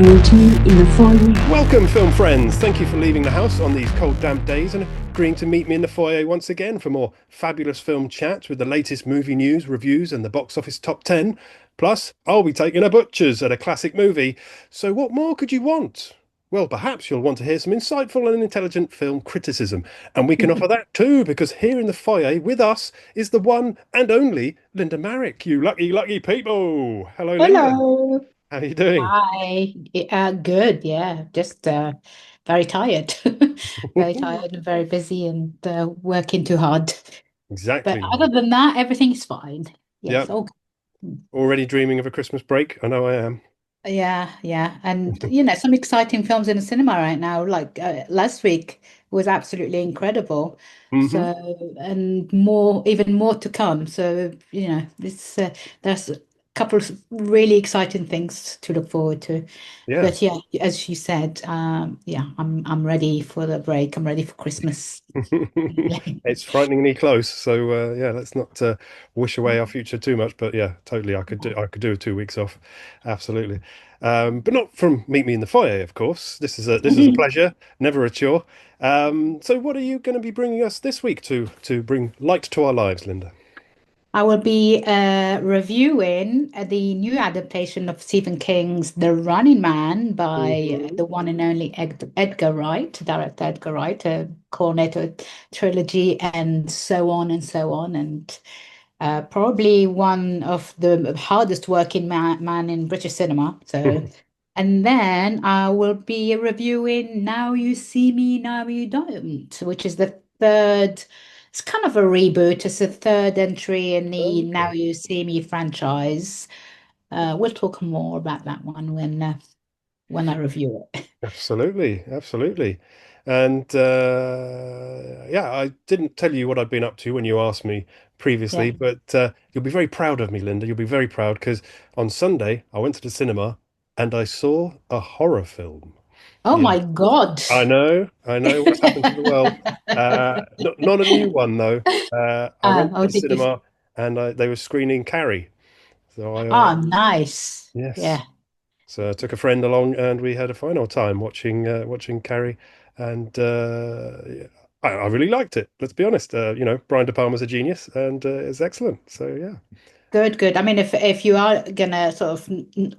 Meet me in the foyer. Welcome, film friends. Thank you for leaving the house on these cold, damp days and agreeing to meet me in the foyer once again for more fabulous film chat with the latest movie news, reviews, and the box office top 10. Plus, I'll be taking a butcher's at a classic movie. So, what more could you want? Well, perhaps you'll want to hear some insightful and intelligent film criticism. And we can offer that too, because here in the foyer with us is the one and only Linda Marrick. You lucky, lucky people. Hello, Linda. Hello. How are you doing? Hi. Good. Yeah. Just very tired. Very tired and very busy and working too hard. But Exactly. other than that, everything's fine. Yeah. Yes. All good. Already dreaming of a Christmas break? I know I am. Yeah. Yeah. And, some exciting films in the cinema right now. Like last week was absolutely incredible. Hmm. So, and more, even more to come. So, it's there's a couple of really exciting things to look forward to. Yeah. But yeah, as you said, yeah, I'm ready for the break. I'm ready for Christmas. It's frighteningly close. So yeah, let's not wish away our future too much. But yeah, totally, I could do 2 weeks off, absolutely. But not from Meet Me in the Foyer, of course. This is a pleasure, never a chore. So what are you going to be bringing us this week to bring light to our lives, Linda? I will be reviewing the new adaptation of Stephen King's The Running Man by Hmm. the one and only Edgar Wright, director Edgar Wright, a Cornetto trilogy, and so on and so on. And probably one of the hardest working man in British cinema. So, and then I will be reviewing Now You See Me, Now You Don't, which is the third. It's kind of a reboot. It's the third entry in the Now Okay. You See Me franchise. We'll talk more about that one when I review it. Absolutely, absolutely. And yeah, I didn't tell you what I'd been up to when you asked me previously, Yeah. but you'll be very proud of me, Linda. You'll be very proud because on Sunday I went to the cinema and I saw a horror film. Oh Yeah, my God. I know what's happened to the world. Not a new one though. I went to Oh, the did you? cinema and they were screening Carrie. So Oh, nice. yes. Yeah. So I took a friend along and we had a fine old time watching Carrie, and yeah, I really liked it. Let's be honest. Brian De Palma's a genius, and it's excellent. So yeah. Good, good. I mean, if you are gonna sort of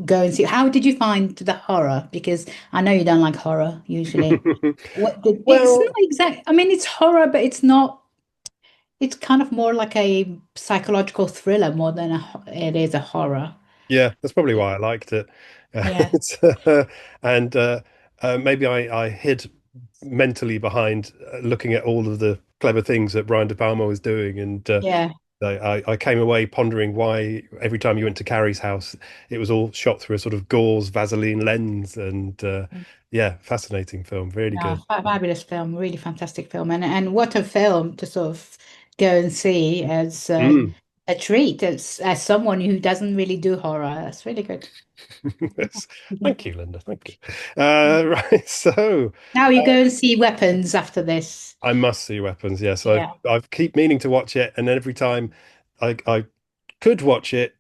go and see, how did you find the horror? Because I know you don't like horror usually. It's not Well, exact. I mean, it's horror, but it's not. It's kind of more like a psychological thriller more than it is a horror. yeah, that's probably why I liked it. Yeah, It's, and maybe I hid mentally behind looking at all of the clever things that Brian De Palma was doing, and yeah. I came away pondering why every time you went to Carrie's house, it was all shot through a sort of gauze Vaseline lens. And yeah, fascinating film, really No, good. fabulous film, really fantastic film, and what a film to sort of go and see as Mm. a treat as someone who doesn't really do horror. That's really good. Yes. Thank you, Linda. Thank you. Right, so Now you uh, go and see Weapons after this. I must see Weapons. Yes, Yeah. I keep meaning to watch it, and then every time I could watch it,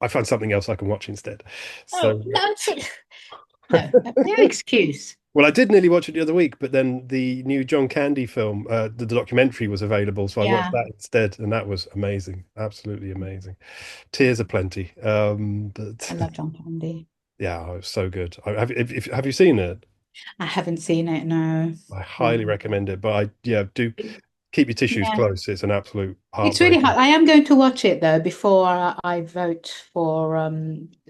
I find something else I can watch instead. Oh, So no, no, no excuse. well, I did nearly watch it the other week, but then the new John Candy film, the documentary was available, so I watched Yeah, that instead, and that was amazing, absolutely amazing. Tears aplenty. I But love John Candy. yeah, it was so good. Have you seen it? I haven't seen it, no. I highly No. recommend it, but yeah, do keep your tissues Yeah. close. It's an absolute It's really heartbreaker. hard. I am going to watch it though before I vote for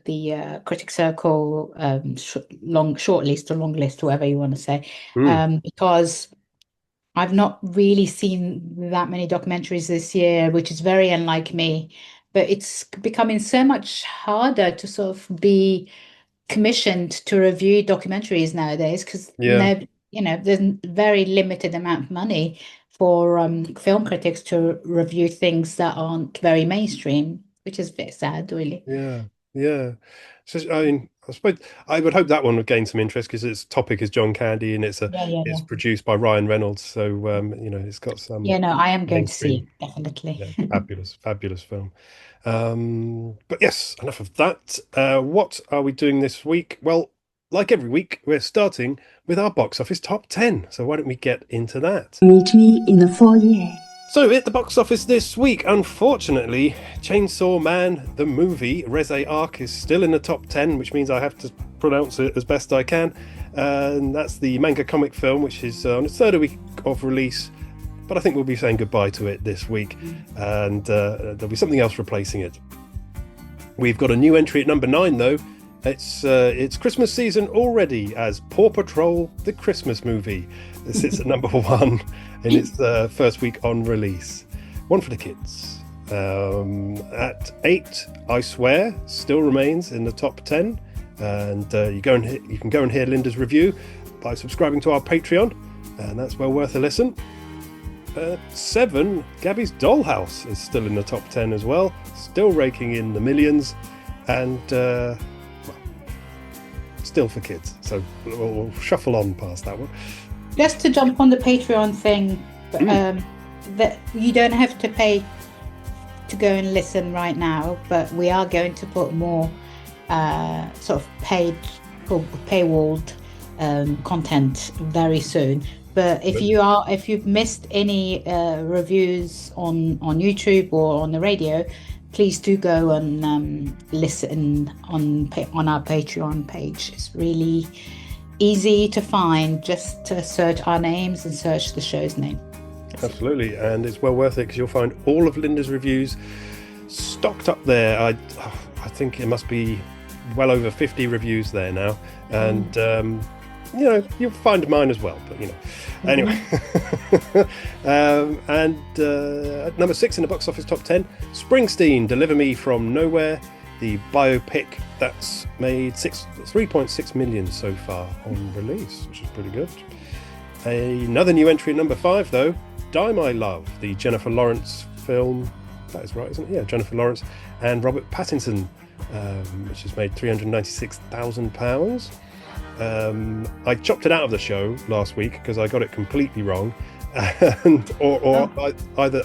the Critics Circle short list or long list, whatever you want to say, Mm, because I've not really seen that many documentaries this year, which is very unlike me. But it's becoming so much harder to sort of be commissioned to review documentaries nowadays because yeah, no, there's very limited amount of money for film critics to review things that aren't very mainstream, which is a bit sad, really. yeah, yeah. So I mean, I suppose I would hope that one would gain some interest because its topic is John Candy and Yeah, yeah, it's yeah. produced by Ryan Reynolds, so it's got some Yeah, no, I am going to see mainstream. it, definitely. Yeah, fabulous, fabulous film. But yes, enough of that. What are we doing this week? Well, like every week, we're starting with our box office top 10. So why don't we get into that? Meet me in the foyer. So at the box office this week, unfortunately, Chainsaw Man, the movie, Reze Ark, is still in the top 10, which means I have to pronounce it as best I can. And that's the manga comic film, which is on its third week of release. But I think we'll be saying goodbye to it this week. And there'll be something else replacing it. We've got a new entry at number 9, though. It's Christmas season already as Paw Patrol, the Christmas movie. This sits at number 1 in its first week on release. One for the kids. At 8, I Swear still remains in the top 10. And you can go and hear Linda's review by subscribing to our Patreon. And that's well worth a listen. At 7, Gabby's Dollhouse is still in the top 10 as well. Still raking in the millions. And... still for kids, so we'll shuffle on past that one. Just to jump on the Patreon thing, that you don't have to pay to go and listen right now, but we are going to put more sort of paywalled content very soon. But if you've missed any reviews on YouTube or on the radio, please do go and listen on our Patreon page. It's really easy to find. Just to search our names and search the show's name. Absolutely, and it's well worth it because you'll find all of Linda's reviews stocked up there. I think it must be well over 50 reviews there now, and you'll find mine as well. But anyway. And at number 6 in the box office top 10, Springsteen, Deliver Me From Nowhere, the biopic that's made 3.6 million so far on release, which is pretty good. Another new entry at number 5, though, Die My Love, the Jennifer Lawrence film. That is right, isn't it? Yeah, Jennifer Lawrence and Robert Pattinson, which has made £396,000. I chopped it out of the show last week because I got it completely wrong, either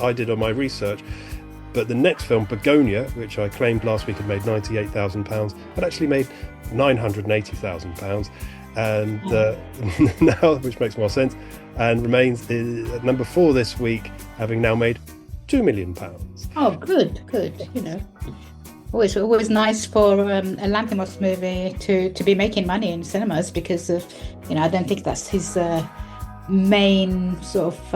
I did on my research. But the next film, Begonia, which I claimed last week had made £98,000, had actually made £980,000, and now, which makes more sense, and remains at number 4 this week, having now made £2 million. Oh, good. Always nice for a Lanthimos movie to be making money in cinemas, because of I don't think that's his main sort of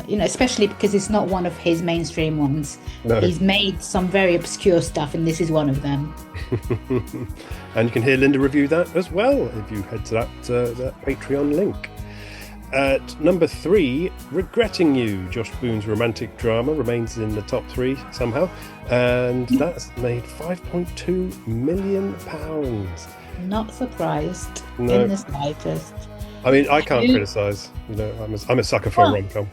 especially because it's not one of his mainstream ones. No. He's made some very obscure stuff, and this is one of them. And you can hear Linda review that as well if you head to that Patreon link. At number 3, Regretting You, Josh Boone's romantic drama, remains in the top 3 somehow, and that's made £5.2 million. Not surprised in the slightest. I mean, I can't criticise. I'm a sucker for a rom-com.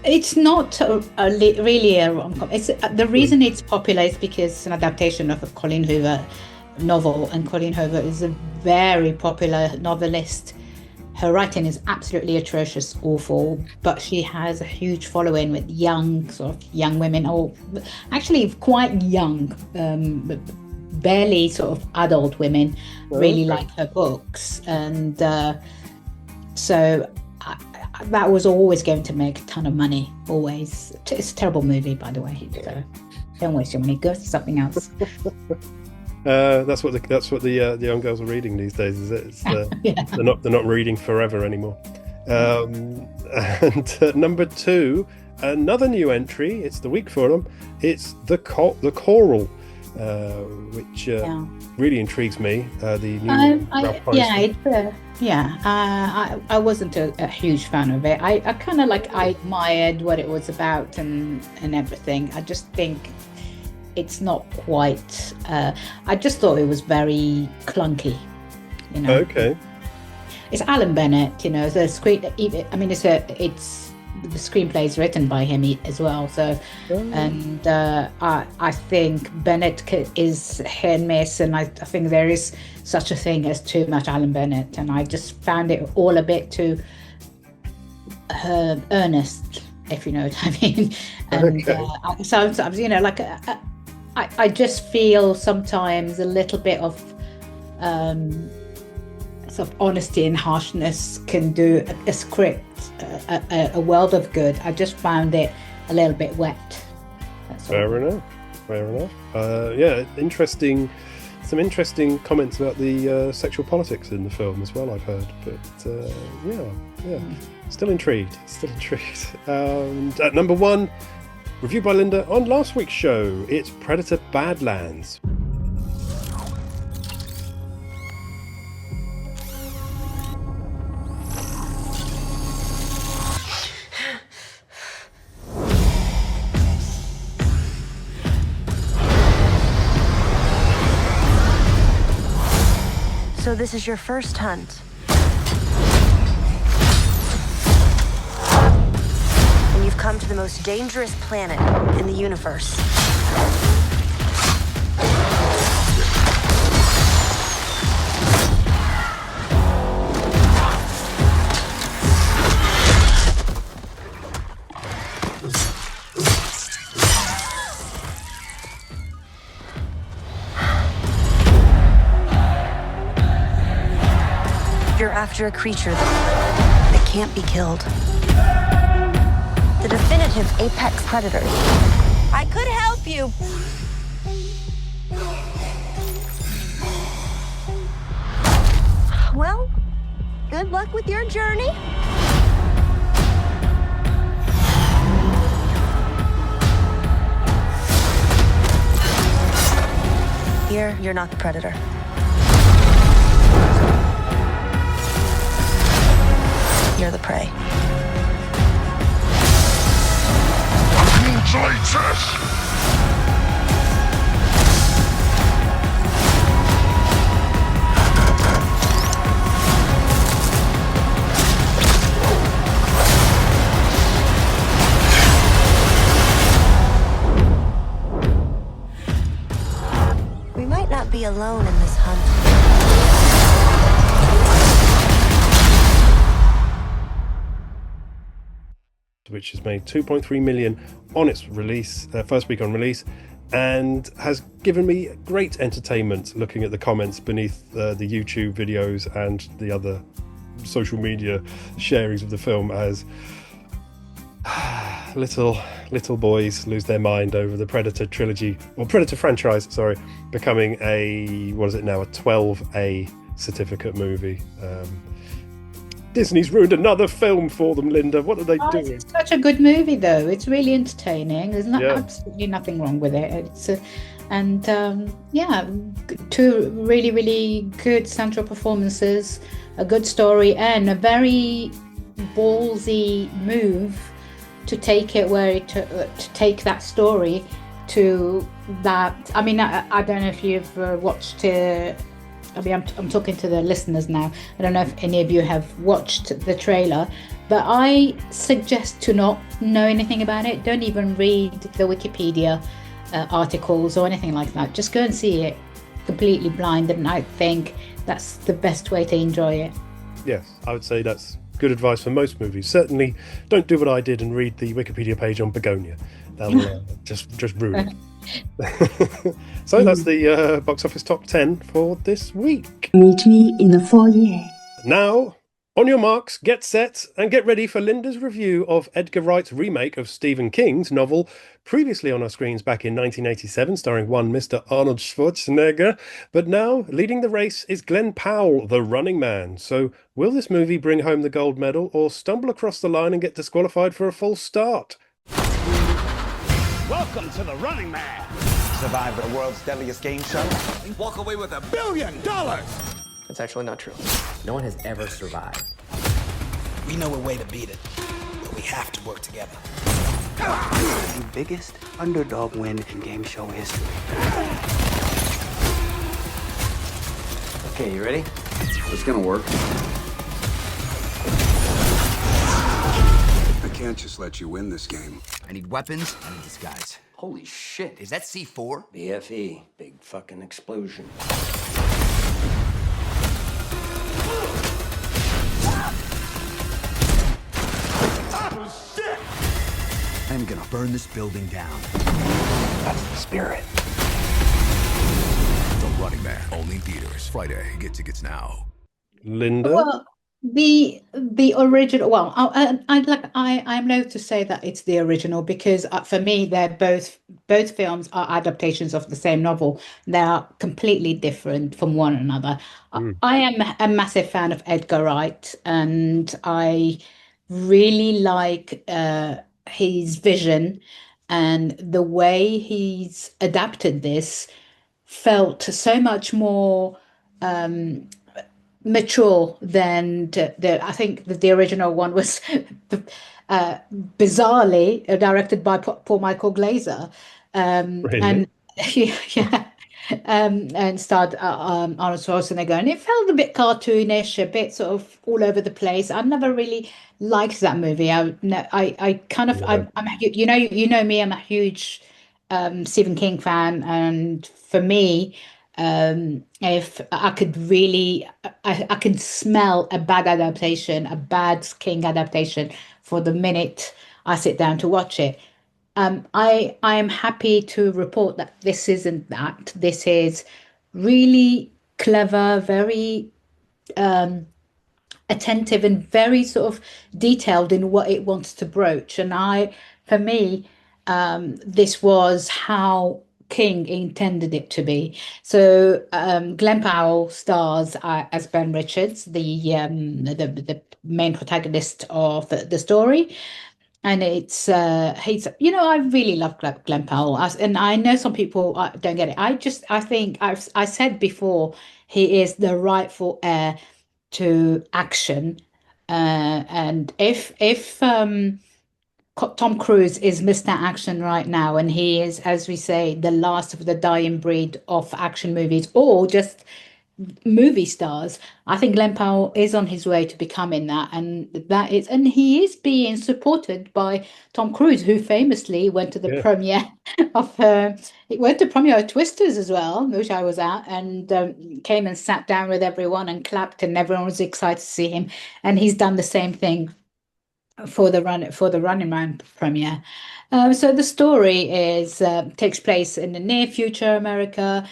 It's not really a rom-com. It's the reason it's popular is because it's an adaptation of a Colleen Hoover novel, and Colleen Hoover is a very popular novelist. Her writing is absolutely atrocious, awful, but she has a huge following with young women, or actually quite young, barely sort of adult women, really like her books. And so that was always going to make a ton of money, always. It's a terrible movie, by the way, so don't waste your money, go to something else. That's what the young girls are reading these days. Is it? Yeah. They're not reading forever anymore. And number 2, another new entry. It's the week for them. It's the Choral, which really intrigues me. The new I wasn't a huge fan of it. I kind of I admired what it was about and everything. I just think it's not quite. I just thought it was very clunky. Okay. It's Alan Bennett. The screen. I mean, it's the screenplay is written by him as well. So, and I think Bennett is hit and miss, and I think there is such a thing as too much Alan Bennett, and I just found it all a bit too earnest, if you know what I mean. And sometimes, I just feel sometimes a little bit of sort of honesty and harshness can do a script a world of good. I just found it a little bit wet. Fair enough. Yeah, some interesting comments about the sexual politics in the film as well, I've heard. But yeah, still intrigued. And at number 1, review by Linda on last week's show, it's Predator Badlands. So this is your first hunt. And you've come to the most dangerous planet in the universe. You're after a creature that can't be killed. The definitive apex predator. I could help you. Well, good luck with your journey. Here, you're not the predator. You're the prey. We might not be alone in this hunt. Which has made 2.3 million on its release, first week on release, and has given me great entertainment looking at the comments beneath the YouTube videos and the other social media sharings of the film as little boys lose their mind over the Predator trilogy, or Predator franchise, sorry, becoming a 12A certificate movie. Disney's ruined another film for them, Linda. What are they doing? It's such a good movie, though. It's really entertaining. There's absolutely nothing wrong with it. It's two really, really good central performances, a good story, and a very ballsy move to take it to take that story to that. I mean, I don't know if you've watched I'm talking to the listeners now. I don't know if any of you have watched the trailer, but I suggest to not know anything about it. Don't even read the Wikipedia articles or anything like that. Just go and see it completely blind, and I think that's the best way to enjoy it. Yes, I would say that's good advice for most movies. Certainly don't do what I did and read the Wikipedia page on Begonia. That'll just ruin it. So that's the box office top 10 for this week. Meet me in the foyer. Now, on your marks, get set, and get ready for Linda's review of Edgar Wright's remake of Stephen King's novel, previously on our screens back in 1987, starring one Mr. Arnold Schwarzenegger. But now, leading the race is GlenPowell, the running man. So, will this movie bring home the gold medal, or stumble across the line and get disqualified for a false start? Welcome to the Running Man. Survive the world's deadliest game show. Walk away with $1 billion. That's actually not true. No one has ever survived. We know a way to beat it, but we have to work together. The biggest underdog win in game show history. Okay, you ready? It's gonna work. I can't just let you win this game. I need weapons. I need disguise. Holy shit, is that C4? BFE, big fucking explosion. Oh, shit! I'm gonna burn this building down. That's the spirit. The Running Man, only in theaters. Friday. Get tickets now. Linda? Well, the original. Well, I'm loath to say that it's the original because for me, they're both films are adaptations of the same novel. They are completely different from one another. I am a massive fan of Edgar Wright, and I really like his vision and the way he's adapted this felt so much more mature than I think that the original one was uh, bizarrely directed by Paul Michael Glazer, Really? and yeah, and starred Arnold Schwarzenegger, and it felt a bit cartoonish, a bit sort of all over the place. I never really liked that movie. I kind of Yeah. you know me, I'm a huge Stephen King fan, and for me, if I could really, I can smell a bad adaptation, a bad King adaptation for the minute I sit down to watch it. I am happy to report that this isn't that. This is really clever, very attentive and very sort of detailed in what it wants to broach. And for me, this was how King intended it to be. So GlenPowell stars as Ben Richards, the main protagonist of the story. And he's I really love Glenn Powell, and I know some people don't get it. I think I said before he is the rightful heir to action, and if Tom Cruise is Mr. Action right now, and he is, as we say, the last of the dying breed of action movies, or just movie stars. I think Glenn Powell is on his way to becoming that, and he is being supported by Tom Cruise, who famously went to the Yeah. premiere of he went to premiere of Twisters as well, which I was at, and came and sat down with everyone and clapped, and everyone was excited to see him. And he's done the same thing for the Running Man premiere. So the story is takes place in the near future America.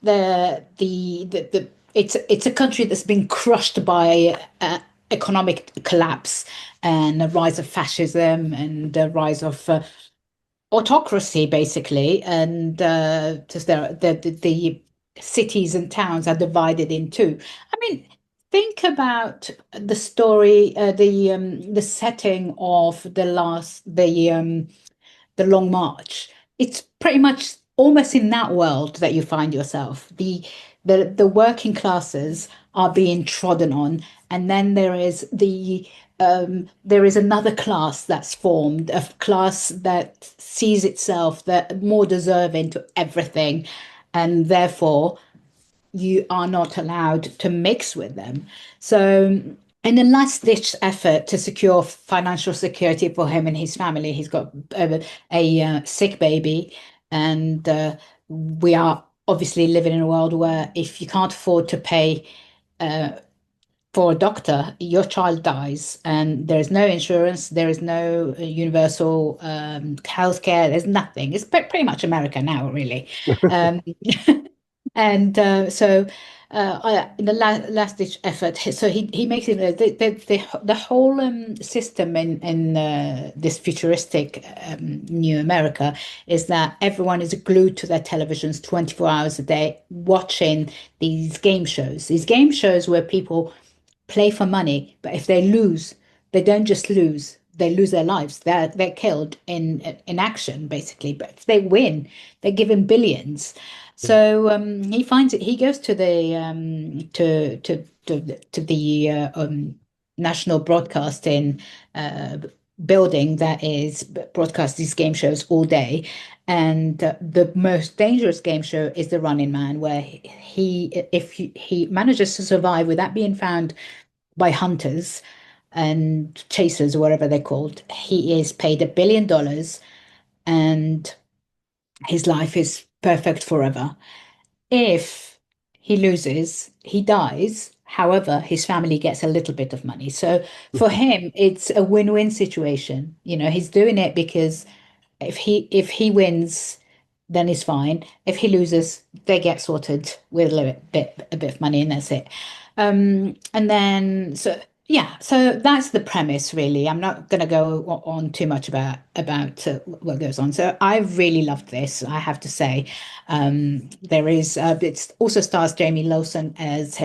The it's a country that's been crushed by economic collapse and a rise of fascism and a rise of autocracy, basically, and just the cities and towns are divided in two. I mean, think about the story, the setting of the Long March. It's pretty much almost in that world that you find yourself. The working classes are being trodden on, and then there is another class that's formed, a class that sees itself that more deserving to everything, and therefore you are not allowed to mix with them. So, in a last-ditch effort to secure financial security for him and his family, he's got a sick baby, and we are obviously living in a world where if you can't afford to pay for a doctor, your child dies, and there's no insurance, there is no universal healthcare, there's nothing. It's pretty much America now, really. Um, and so in the last ditch effort, so he makes it the whole system in this futuristic new America is that everyone is glued to their televisions 24 hours a day watching these game shows. These game shows where people play for money, but if they lose, they don't just lose. They lose their lives. They're killed in action, basically. But if they win, they're given billions. So he finds it. He goes to the national broadcasting building that is broadcast these game shows all day, and the most dangerous game show is the Running Man, where if he manages to survive without being found by hunters and chasers, or whatever they're called, he is paid $1 billion, and his life is perfect forever. If he loses, he dies. However, his family gets a little bit of money. So for him, it's a win-win situation. He's doing it because if he wins, then he's fine. If he loses, they get sorted with a bit of money, and that's it. And then so yeah, so that's the premise really. I'm not going to go on too much about what goes on. So I really loved this, I have to say. There is it also stars Jamie Lawson as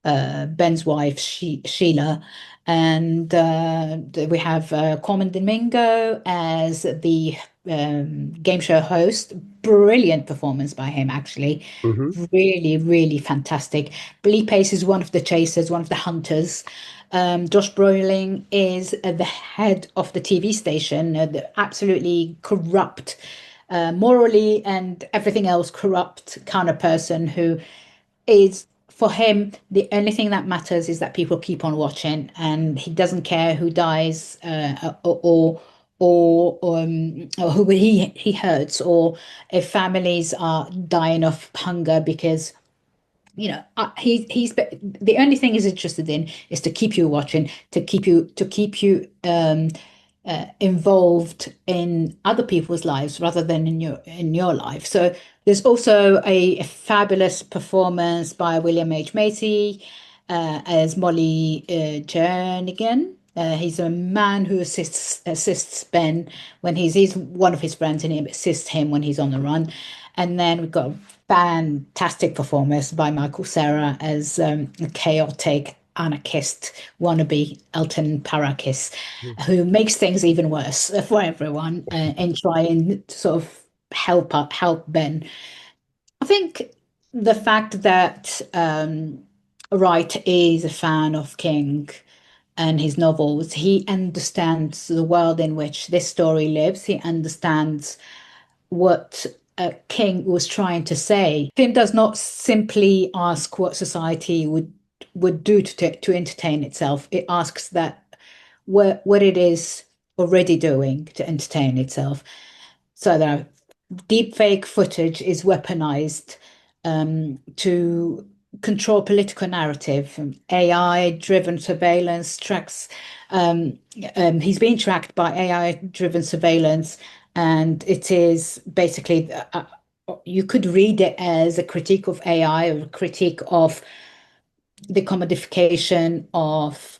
Ben's wife, Sheila, and we have Corman Domingo as the game show host. Brilliant performance by him, actually. Hmm. Really, really fantastic. LeePace is one of the chasers, one of the hunters. JoshBrolin is the head of the TV station, the absolutely corrupt, morally and everything else corrupt kind of person who is for him the only thing that matters is that people keep on watching, and he doesn't care who dies or who he hurts, or if families are dying of hunger, because he's the only thing he's interested in is to keep you watching, to keep you involved in other people's lives rather than in your life. So there's also a fabulous performance by WilliamHMacy as Molly Jernigan. He's a man who assists Ben when he's one of his friends, and he assists him when he's on the run. And then we've got a fantastic performance by MichaelCera as a chaotic anarchist wannabe Elton Parakis, who makes things even worse for everyone and trying to sort of help Ben. I think the fact that Wright is a fan of King and his novels, he understands the world in which this story lives. He understands what King was trying to say. Film does not simply ask what society would do to entertain itself. It asks that what it is already doing to entertain itself. So the deep fake footage is weaponized to control political narrative. AI-driven surveillance tracks. He's being tracked by AI-driven surveillance, and it is basically you could read it as a critique of AI or a critique of the commodification of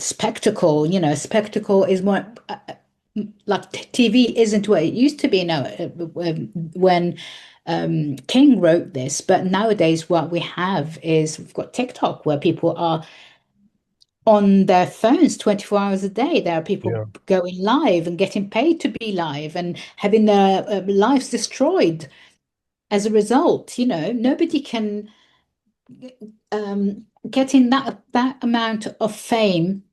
spectacle. Spectacle is more like TV isn't what it used to be now when King wrote this, but nowadays what we have is we've got TikTok where people are on their phones 24 hours a day. There are people going live and getting paid to be live and having their lives destroyed as a result. Nobody can getting that amount of fame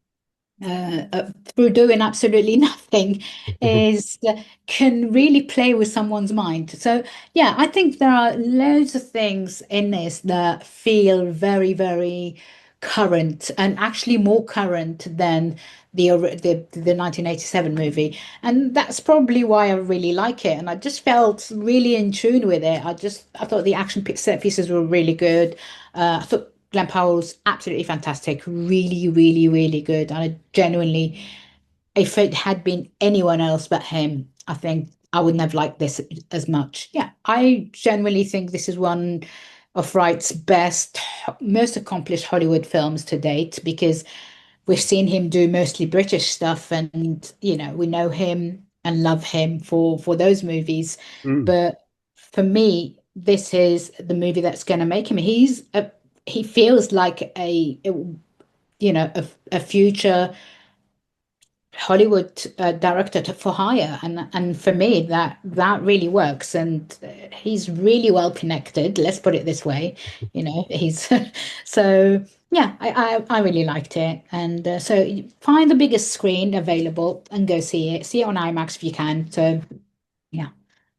through doing absolutely nothing is can really play with someone's mind. So yeah, I think there are loads of things in this that feel very, very current, and actually more current than the 1987 movie, and that's probably why I really like it. And I just felt really in tune with it. I thought the action set pieces were really good. I thought GlenPowell's absolutely fantastic, really, really, really good. And I genuinely, if it had been anyone else but him, I think I wouldn't have liked this as much. Yeah, I genuinely think this is one of Wright's best, most accomplished Hollywood films to date, because we've seen him do mostly British stuff, and we know him and love him for those movies. But for me, this is the movie that's going to make him. He feels like a future Hollywood director for hire, and for me that really works. And he's really well connected. Let's put it this way. He's so yeah. I really liked it, and so find the biggest screen available and go see it. See it on IMAX if you can. So yeah,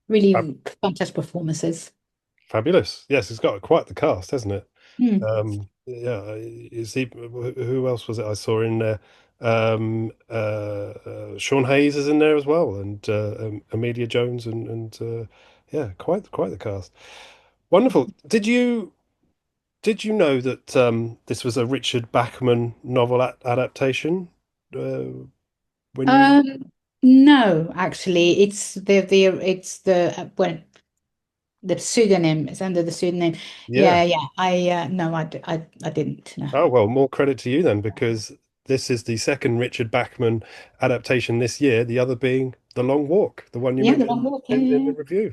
really fantastic performances. Fabulous. Yes, it's got quite the cast, hasn't it? Hmm. Yeah, who else was it I saw in there? Sean Hayes is in there as well, and Amelia Jones, and yeah, quite the cast. Wonderful. Did you know that this was a Richard Bachman novel adaptation? When you No, actually, it's the when The pseudonym. It's under the pseudonym. Yeah. No, I didn't. No. Oh, well, more credit to you then, because this is the second Richard Bachman adaptation this year, the other being The Long Walk, the one you Yeah, the Long mentioned Walk. in the review.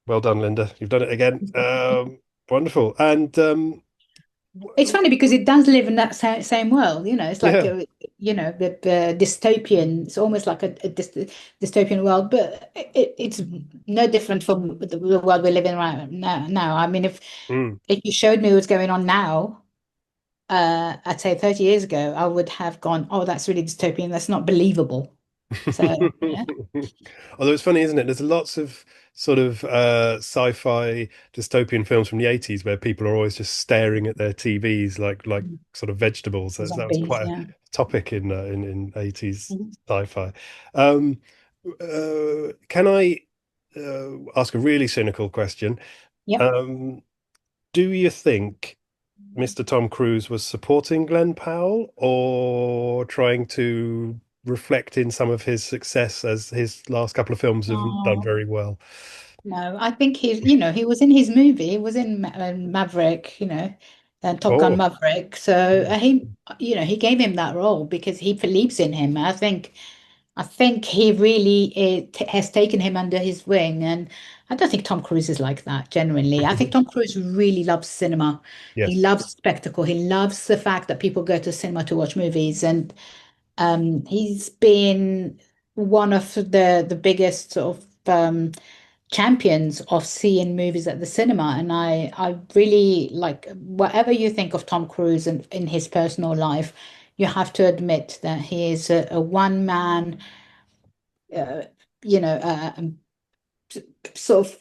Well done, Linda. You've done it again. Wonderful. And It's funny because it does live in that same world, It's like yeah. the dystopian. It's almost like a dystopian world, but it's no different from the world we live in right now. I mean, if you showed me what's going on now, I'd say 30 years ago, I would have gone, "Oh, that's really dystopian. That's not believable." So, yeah. Although it's funny, isn't it? There's lots of sort of sci-fi dystopian films from the 80s where people are always just staring at their TVs like sort of vegetables. That was Zombies, quite yeah. a topic in 80s sci-fi. Can I ask a really cynical question? Yeah. Do you think Mr. Tom Cruise was supporting GlenPowell or trying to reflect in some of his success, as his last couple of films have done very well? No, I think he was in his movie. He was in Maverick, and Top Gun Maverick. So he gave him that role because he believes in him. I think he really has taken him under his wing, and I don't think Tom Cruise is like that genuinely. I think Tom Cruise really loves cinema. Yes. He loves spectacle. He loves the fact that people go to cinema to watch movies, and he's been one of the biggest sort of champions of seeing movies at the cinema. And I really like, whatever you think of Tom Cruise and in his personal life, you have to admit that he is a one man, sort of.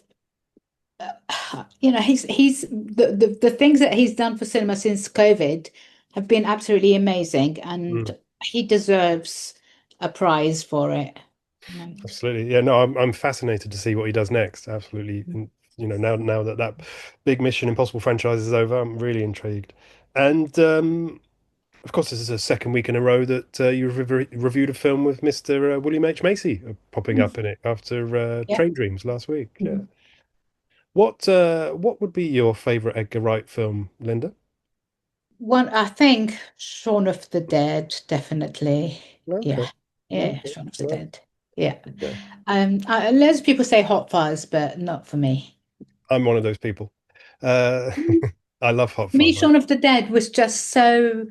He's the things that he's done for cinema since COVID have been absolutely amazing, and he deserves a prize for it. Absolutely. Yeah, no, I'm fascinated to see what he does next. Absolutely. And, now that big Mission Impossible franchise is over, I'm really intrigued. And of course, this is the second week in a row that you've reviewed a film with Mr. WilliamHMacy popping up in it after Train Dreams last week. Yeah. What would be your favorite Edgar Wright film, Linda? One, I think Shaun of the Dead, definitely. Okay. Yeah, Shaun of the Dead. Yeah. Loads of people say Hot Fuzz, but not for me. I'm one of those people. I love Hot Fuzz. For me, Shaun of the Dead was just so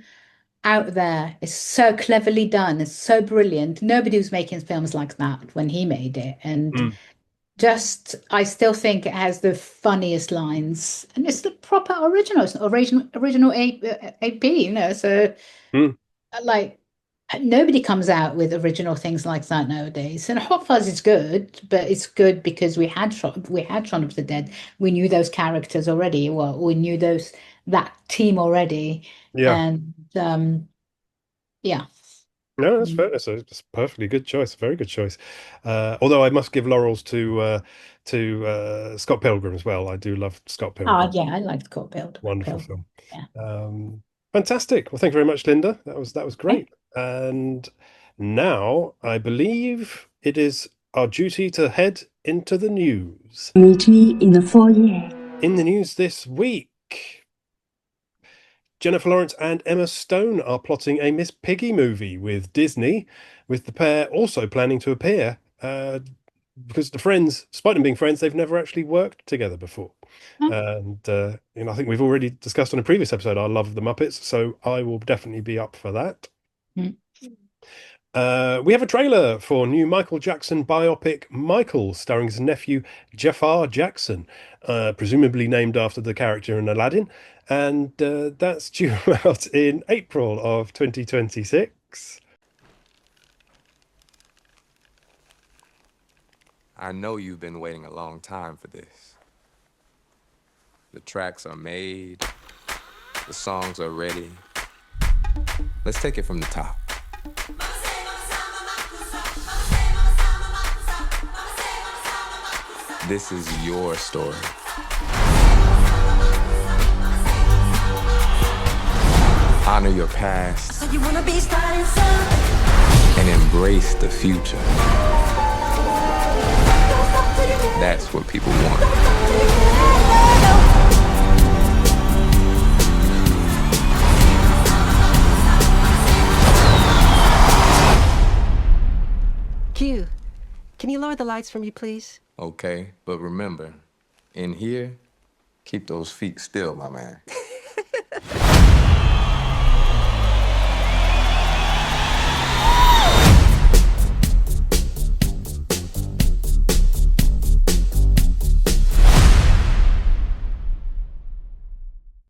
out there. It's so cleverly done. It's so brilliant. Nobody was making films like that when he made it. And I still think it has the funniest lines. And it's the proper original. It's original AP, so like nobody comes out with original things like that nowadays. And Hot Fuzz is good, but it's good because we had Shaun of the Dead. We knew those characters already. Well, we knew that team already. Yeah. And yeah. No, that's fair. It's a perfectly good choice. Very good choice. Although I must give laurels to Scott Pilgrim as well. I do love Scott Pilgrim. Oh yeah, I like Scott Pilgrim. Wonderful film. Yeah. Fantastic. Well, thank you very much, Linda. That was great. And now I believe it is our duty to head into the news. Meet me in the foyer. In the news this week, Jennifer Lawrence and Emma Stone are plotting a Miss Piggy movie with Disney, with the pair also planning to appear because despite them being friends, they've never actually worked together before. And I think we've already discussed on a previous episode our love of the Muppets, so I will definitely be up for that. We have a trailer for new Michael Jackson biopic Michael, starring his nephew Jafar Jackson, presumably named after the character in Aladdin, and that's due out in April of 2026. I know you've been waiting a long time for this. The tracks are made, the songs are ready. Let's take it from the top. This is your story. Honor your past and embrace the future. That's what people want. Q, can you lower the lights for me, please? Okay, but remember, in here, keep those feet still, my man.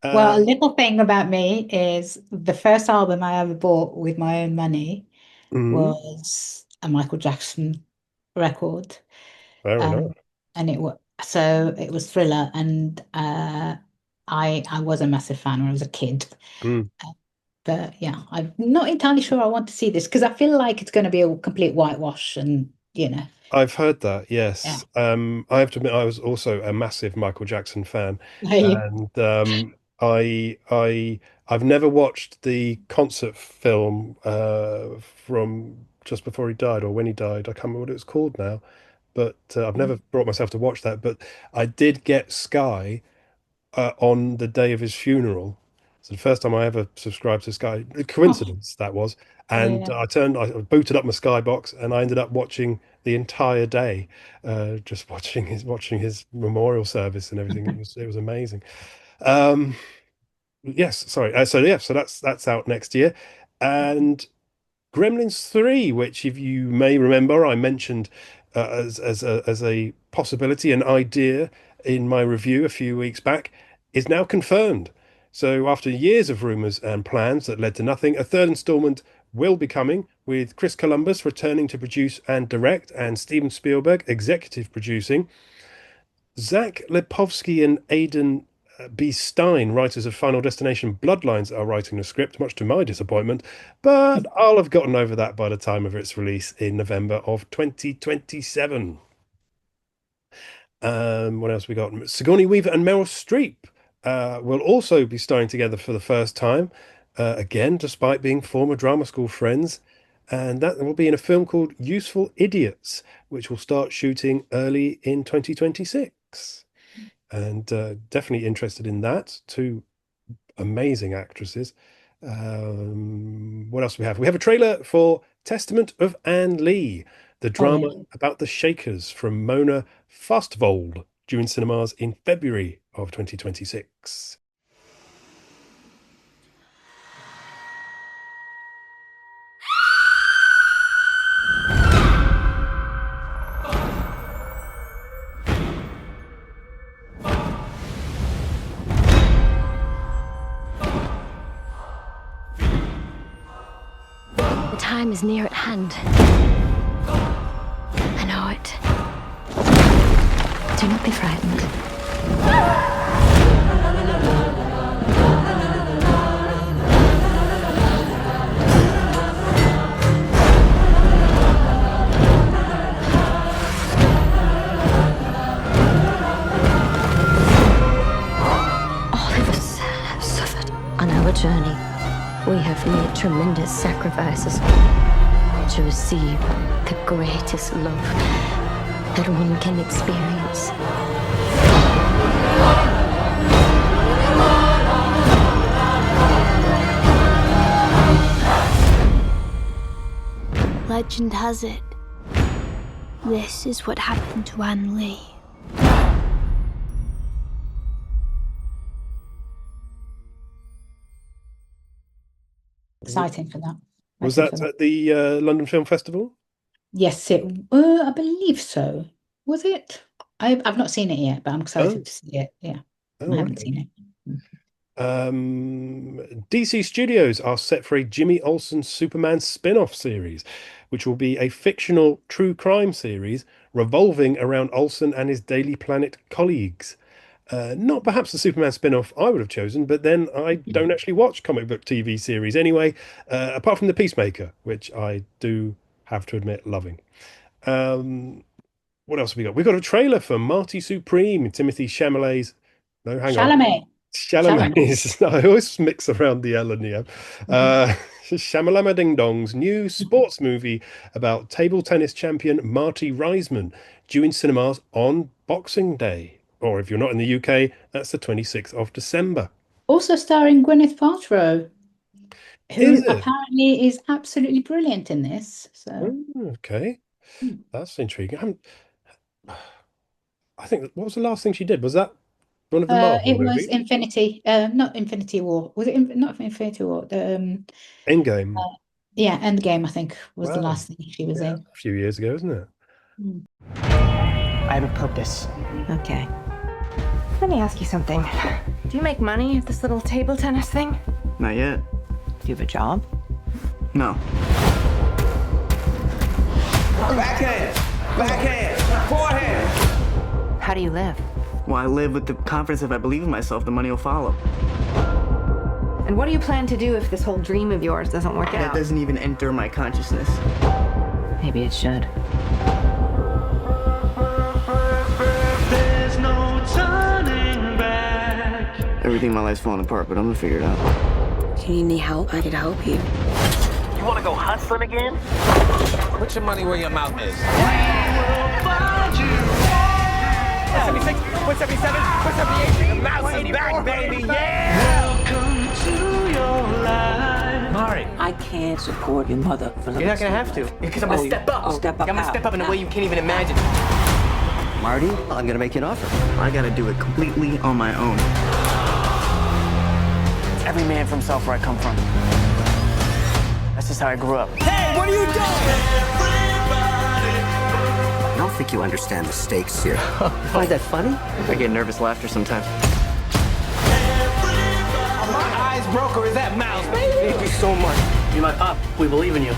Well, a little thing about me is the first album I ever bought with my own money was a Michael Jackson record. Very nice. And it was Thriller, and I was a massive fan when I was a kid. But yeah, I'm not entirely sure I want to see this because I feel like it's going to be a complete whitewash, and I've heard that, yeah. yes. I have to admit, I was also a massive Michael Jackson fan, Hey. and I've never watched the concert film from just before he died or when he died. I can't remember what it was called now, but I've never brought myself to watch that. But I did get Sky on the day of his funeral. It's the first time I ever subscribed to Sky. A coincidence that was. And Yeah. I booted up my Sky box, and I ended up watching the entire day, just watching his memorial service and everything. It was amazing. Yes, sorry. So that's out next year, and Gremlins 3, which, if you may remember, I mentioned as a possibility, an idea in my review a few weeks back, is now confirmed. So after years of rumors and plans that led to nothing, a third installment will be coming, with Chris Columbus returning to produce and direct, and Steven Spielberg executive producing. Zach Lipovsky and Aidan B. Stein, writers of Final Destination Bloodlines, are writing the script, much to my disappointment, but I'll have gotten over that by the time of its release in November of 2027. What else we got? Sigourney Weaver and Meryl Streep will also be starring together for the first time, again, despite being former drama school friends. And that will be in a film called Useful Idiots, which will start shooting early in 2026. And definitely interested in that. Two amazing actresses. What else do we have? We have a trailer for Testament of Anne Lee, the drama about the Shakers from Mona Fastvold, due in cinemas in February of 2026. The time is near at hand. I know it. Do not be frightened. All of us have suffered on our journey. We have made tremendous sacrifices to receive the greatest love that one can experience. Legend has it, this is what happened to Anne Lee. Exciting for that. Was that at the London Film Festival? Yes, I believe so. Was it? I've not seen it yet, but I'm excited to see it. Yeah, I haven't seen it. DC Studios are set for a Jimmy Olsen Superman spin-off series, which will be a fictional true crime series revolving around Olsen and his Daily Planet colleagues. Not perhaps the Superman spin-off I would have chosen, but then I don't actually watch comic book TV series anyway, apart from The Peacemaker, which I do have to admit loving. What else have we got? We've got a trailer for Marty Supreme, Timothy Chalamet's... No, hang on. Chalamet is, I always mix around the L and the M. Shamalama Ding Dong's new sports movie about table tennis champion Marty Reisman, due in cinemas on Boxing Day. Or if you're not in the UK, that's the 26th of December. Also starring Gwyneth Paltrow, who apparently is absolutely brilliant in this. So okay, that's intriguing. I think, what was the last thing she did? Was that one of the Marvel it movies? was Infinity, not Infinity War. Was it not Infinity War? The Endgame. Yeah, Endgame, I think, was the last thing she was in. A few years ago, isn't it? I have a purpose. Okay. Let me ask you something. Do you make money at this little table tennis thing? Not yet. Do you have a job? No. Backhand! Backhand! Forehand! How do you live? Well, I live with the confidence if I believe in myself, the money will follow. And what do you plan to do if this whole dream of yours doesn't work out? That doesn't even enter my consciousness. Maybe it should. There's no turning back. Everything in my life's falling apart, but I'm gonna figure it out. Do you need any help? I could help you. You wanna go hustling again? Put your money where your mouth is. 176, 177, 178, the mouse is back, baby, yeah! Welcome to your life. Mari, I can't support your mother for you're not gonna have to. Because I'm gonna step up. Step up. I'm gonna step up in a way you can't even imagine. Marty, I'm gonna make you an offer. I gotta do it completely on my own. It's every man for himself where I come from. That's just how I grew up. Hey, what are you doing? I don't think you understand the stakes here. You find that funny? I get nervous laughter sometimes. My eyes broke, or is that mouse, baby? Thank you so much. You're my pop. We believe in you.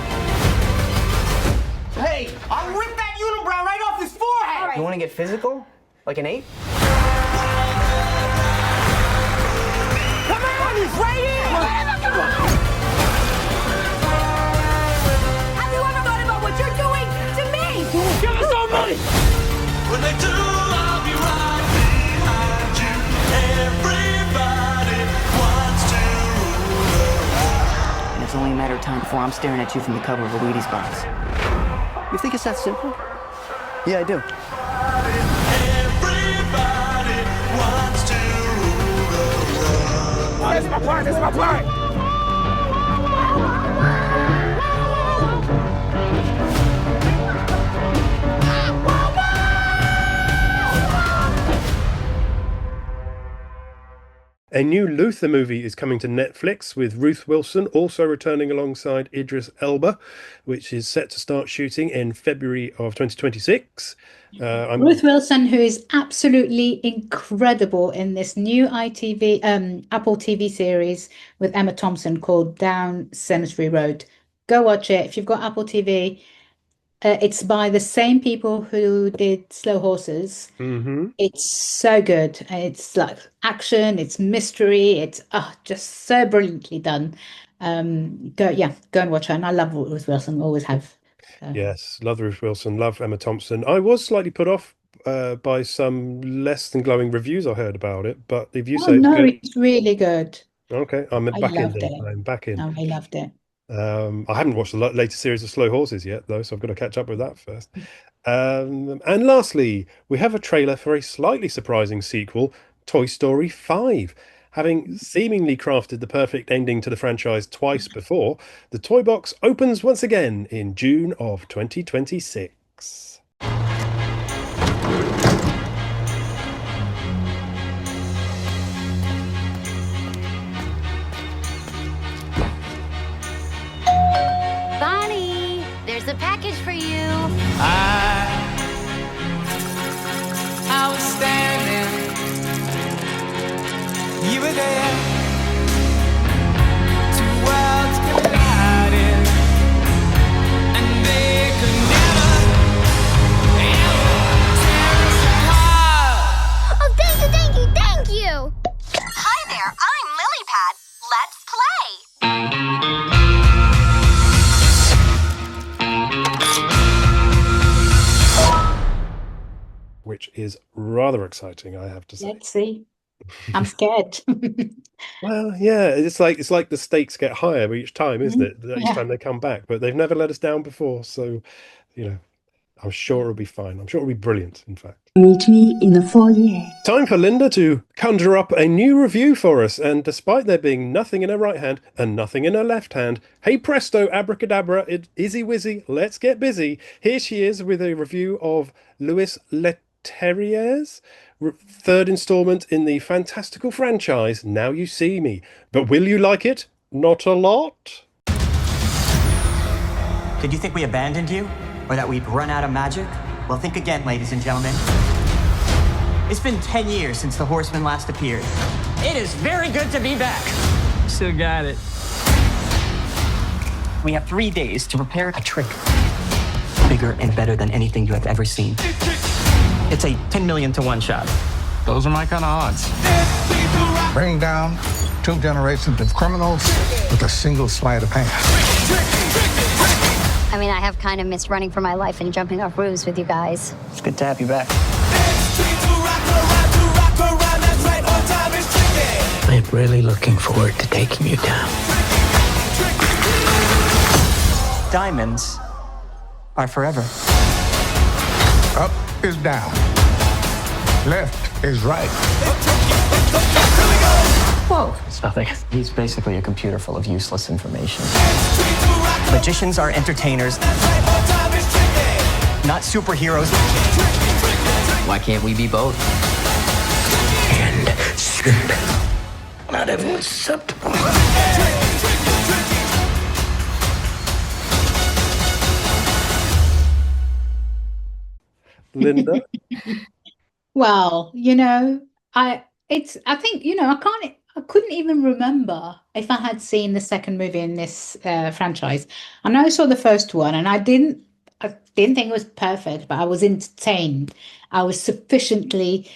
Hey, I'll rip that unibrow right off his forehead! You wanna get physical? Like an ape? Come on, he's right here! Come on! Have you ever thought about what you're doing to me? Give us our money! When they do, I'll be right behind you. Everybody wants to rule. And it's only a matter of time before I'm staring at you from the cover of a Wheaties box. You think it's that simple? Yeah, I do. Everybody wants to rule the world. This is my part, this is my part! A new Luther movie is coming to Netflix with Ruth Wilson also returning alongside Idris Elba, which is set to start shooting in February of 2026. Ruth Wilson, who is absolutely incredible in this new Apple TV series with Emma Thompson called Down Cemetery Road. Go watch it if you've got Apple TV. It's by the same people who did Slow Horses. Mm-hmm. It's so good. It's like action, it's mystery, it's just so brilliantly done. Go and watch her. And I love Ruth Wilson, always have. Yes, love Ruth Wilson, love Emma Thompson. I was slightly put off by some less than glowing reviews I heard about it, but if you say it's good, it's really good. okay, I'm back in. I'm back in. I loved it. I haven't watched the latest series of Slow Horses yet, though, so I've got to catch up with that first. And lastly, we have a trailer for a slightly surprising sequel, Toy Story 5. Having seemingly crafted the perfect ending to the franchise twice before, the toy box opens once again in June of 2026. Bonnie, there's a package for you. I was standing. You were there. Two worlds collided, and they could never, ever tear us apart. Oh, thank you. Hi there, I'm LilyPad. Let's play. Which is rather exciting, I have to say. Let's see. I'm scared. Well, yeah, it's like the stakes get higher each time, isn't it? Each Yeah. time they come back, but they've never let us down before, so I'm sure it'll be fine. I'm sure it'll be brilliant, in fact. Meet me in the foyer. Time for Linda to conjure up a new review for us, and despite there being nothing in her right hand and nothing in her left hand, hey presto, abracadabra, izzy wizzy, let's get busy. Here she is with a review of Louis Leterrier's third installment in the fantastical franchise, Now You See Me. But will you like it? Not a lot? Did you think we abandoned you? Or that we'd run out of magic? Well, think again, ladies and gentlemen. It's been 10 years since the Horseman last appeared. It is very good to be back. Still got it. We have 3 days to prepare a trick bigger and better than anything you have ever seen. It's a 10 million to 1 shot. Those are my kind of odds. Bring down 2 generations of criminals with a single sleight of hand. I mean, I have kind of missed running for my life and jumping off roofs with you guys. It's good to have you back. I'm really looking forward to taking you down. Diamonds are forever. Up is down. Left is right. Whoa. It's nothing. He's basically a computer full of useless information. Magicians are entertainers, not superheroes. Why can't we be both? And slip. Not everyone's susceptible. Linda? Well, I think, I couldn't even remember if I had seen the second movie in this franchise. I know I saw the first one, and I didn't think it was perfect, but I was entertained. I was sufficiently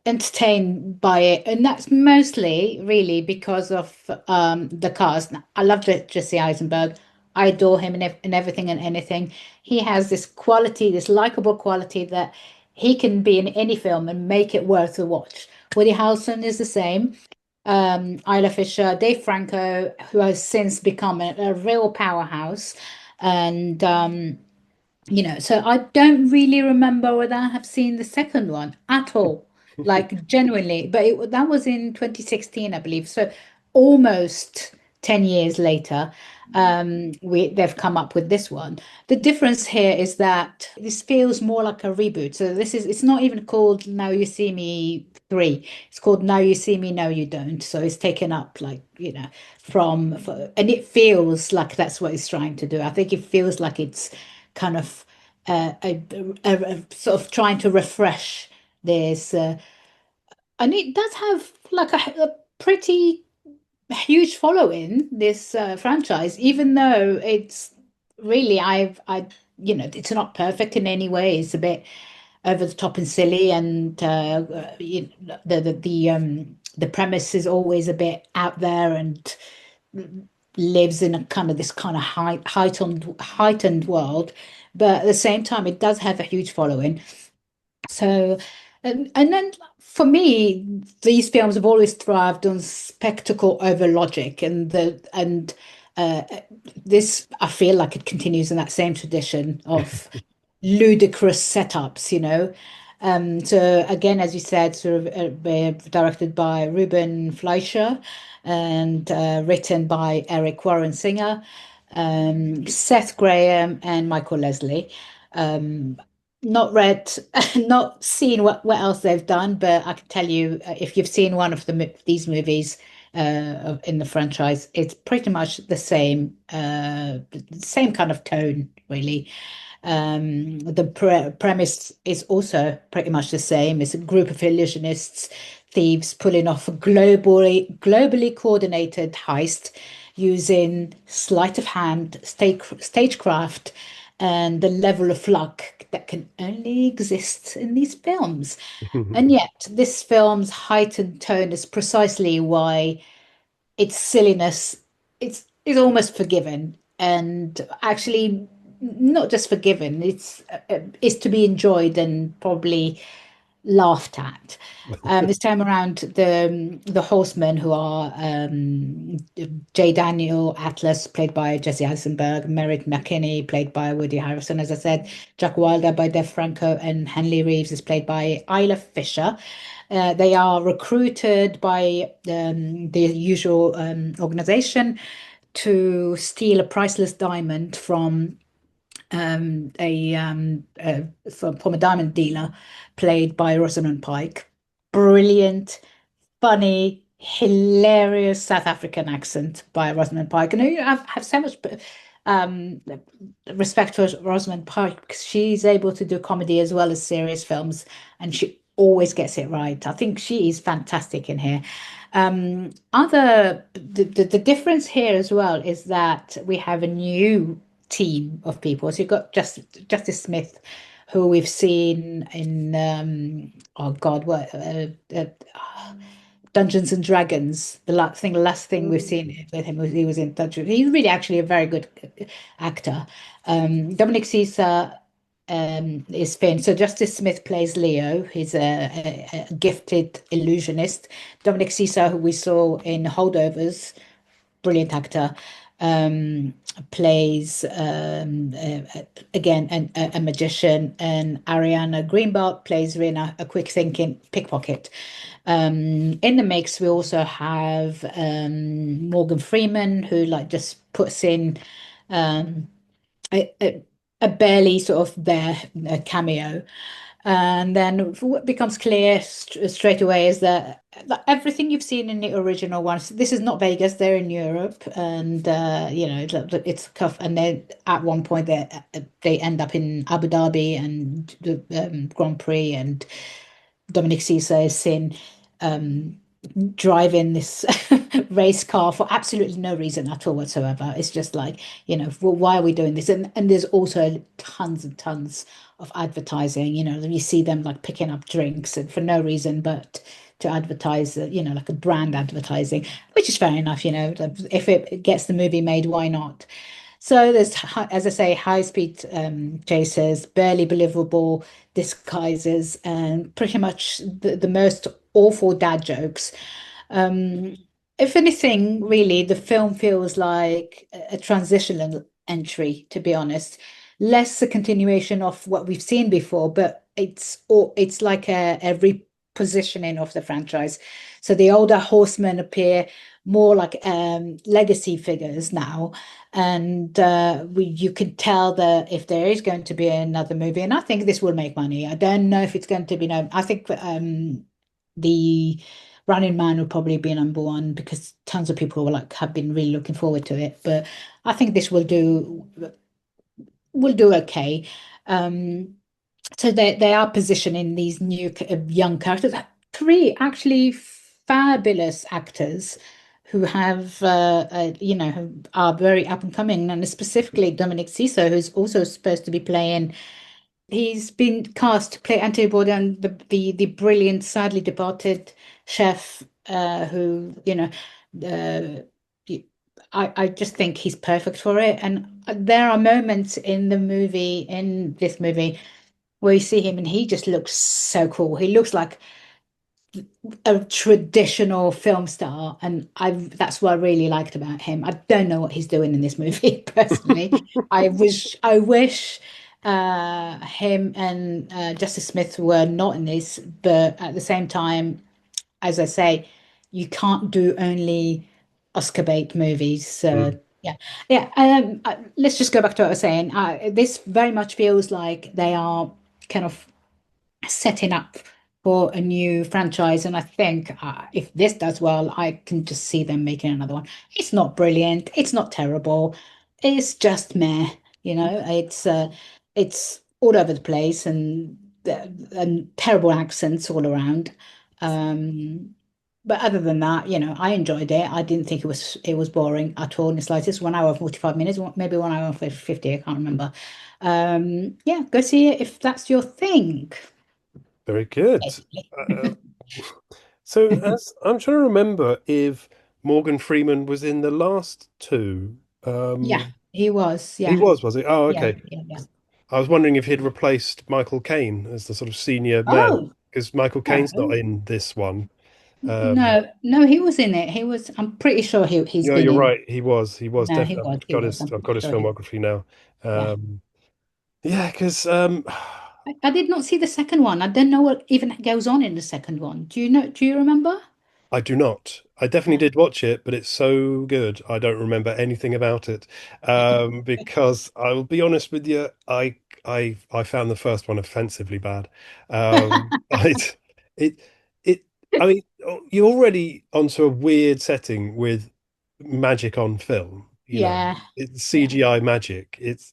entertained by it, and that's mostly really because of the cast. I love Jesse Eisenberg. I adore him in everything and anything. He has this quality, this likable quality that he can be in any film and make it worth a watch. WoodyHarrelson is the same. IslaFisher, Dave Franco, who has since become a real powerhouse. And, so I don't really remember whether I have seen the second one at all, like genuinely. But that was in 2016, I believe. So almost 10 years later, they've come up with this one. The difference here is that this feels more like a reboot. So it's not even called Now You See Me 3. It's called Now You See Me, Now You Don't. So it's taken up and it feels like that's what it's trying to do. I think it feels like it's kind of a sort of trying to refresh this, and it does have like a pretty huge following, this franchise, even though it's really it's not perfect in any way. It's a bit over the top and silly, and the premise is always a bit out there and lives in this kind of heightened world, but at the same time it does have a huge following. So and then for me, these films have always thrived on spectacle over logic, and this, I feel like it continues in that same tradition of ludicrous setups, So again, as you said, sort of directed by Ruben Fleischer and written by Eric Warren Singer, Seth Graham and Michael Leslie. Not seen what else they've done, but I can tell you, if you've seen one of these movies in the franchise, it's pretty much the same kind of tone, really. The premise is also pretty much the same. It's a group of illusionists, thieves pulling off a globally coordinated heist using sleight of hand, stagecraft, and the level of luck that can only exist in these films. And yet this film's heightened tone is precisely why its silliness is almost forgiven, and actually not just forgiven, it's to be enjoyed and probably laughed at. This time around, the horsemen, who are J. Daniel Atlas, played by Jesse Eisenberg, Merritt McKinney, played by Woody Harrelson, as I said, Jack Wilder by Dave Franco, and Henley Reeves is played by IslaFisher. They are recruited by the usual organization to steal a priceless diamond from from a diamond dealer played by Rosamund Pike. Brilliant, funny, hilarious South African accent by Rosamund Pike. And I have so much respect for Rosamund Pike, because she's able to do comedy as well as serious films, and she always gets it right. I think she is fantastic in here. The difference here as well is that we have a new team of people. So you've got Justice Smith, who we've seen in Dungeons and Dragons. The last thing we've seen with him was he was in Dungeons. He's really actually a very good actor. Dominic Caesar is Finn. So Justice Smith plays Leo. He's a gifted illusionist. Dominic Caesar, who we saw in Holdovers, brilliant actor, plays again a magician, and Ariana Greenblatt plays Rena, a quick thinking pickpocket. In the mix, we also have Morgan Freeman, who just puts in a barely sort of there cameo. And then what becomes clear straight away is that everything you've seen in the original ones, this is not Vegas, they're in Europe, and it's tough. And then at one point they end up in Abu Dhabi and the Grand Prix, and Dominic Caesar is seen driving this race car for absolutely no reason at all whatsoever. It's just like, why are we doing this? And there's also tons and tons of advertising. You see them like picking up drinks and for no reason but to advertise, like a brand advertising, which is fair enough. If it gets the movie made, why not? So there's, as I say, high-speed chases, barely believable disguises, and pretty much the most awful dad jokes. If anything, really, the film feels like a transitional entry, to be honest. Less a continuation of what we've seen before, but it's like a repositioning of the franchise. So the older horsemen appear more like legacy figures now, and you can tell that if there is going to be another movie, and I think this will make money. I don't know if it's going to be I think the Running Man will probably be number one, because tons of people have been really looking forward to it. But I think this will do okay. So they are positioning these new young characters, three actually fabulous actors who have who are very up and coming, and specifically Dominic Caesar, who's also supposed to be playing. He's been cast to play Anthony Bourdain, the brilliant, sadly departed chef, who I just think he's perfect for it. And there are moments in this movie, where you see him and he just looks so cool. He looks like a traditional film star, and that's what I really liked about him. I don't know what he's doing in this movie personally. I wish him and Justice Smith were not in this, but at the same time, as I say, you can't do only Oscar bait movies. So let's just go back to what I was saying. This very much feels like they are kind of setting up for a new franchise, and I think if this does well, I can just see them making another one. It's not brilliant, it's not terrible, it's just meh. It's all over the place, and terrible accents all around. But other than that, I enjoyed it. I didn't think it was boring at all in the slightest. 1 hour and 45 minutes, maybe 1 hour and 50, I can't remember. Go see it if that's your thing. Very good. So as I'm trying to remember if Morgan Freeman was in the last two. Yeah, he was. Yeah, he was he? Oh, okay. Yeah. I was wondering if he'd replaced Michael Caine as the sort of senior man. because Michael Caine's not No, in this one. no, he was in it. He was. I'm pretty sure he's Yeah, been you're in. right. He was. He was No, he definitely. was. I've He got was. his. I'm I've got pretty his sure he. filmography now. Yeah. Yeah, because I did not see the second one. I don't know what even goes on in the second one. Do you know? Do you remember? I do not. I definitely did watch it, but it's so good. I don't remember anything about it. Because I will be honest with you, I found the first one offensively bad. It it I mean, you're already onto a weird setting with magic on film. Yeah. It's CGI magic. It's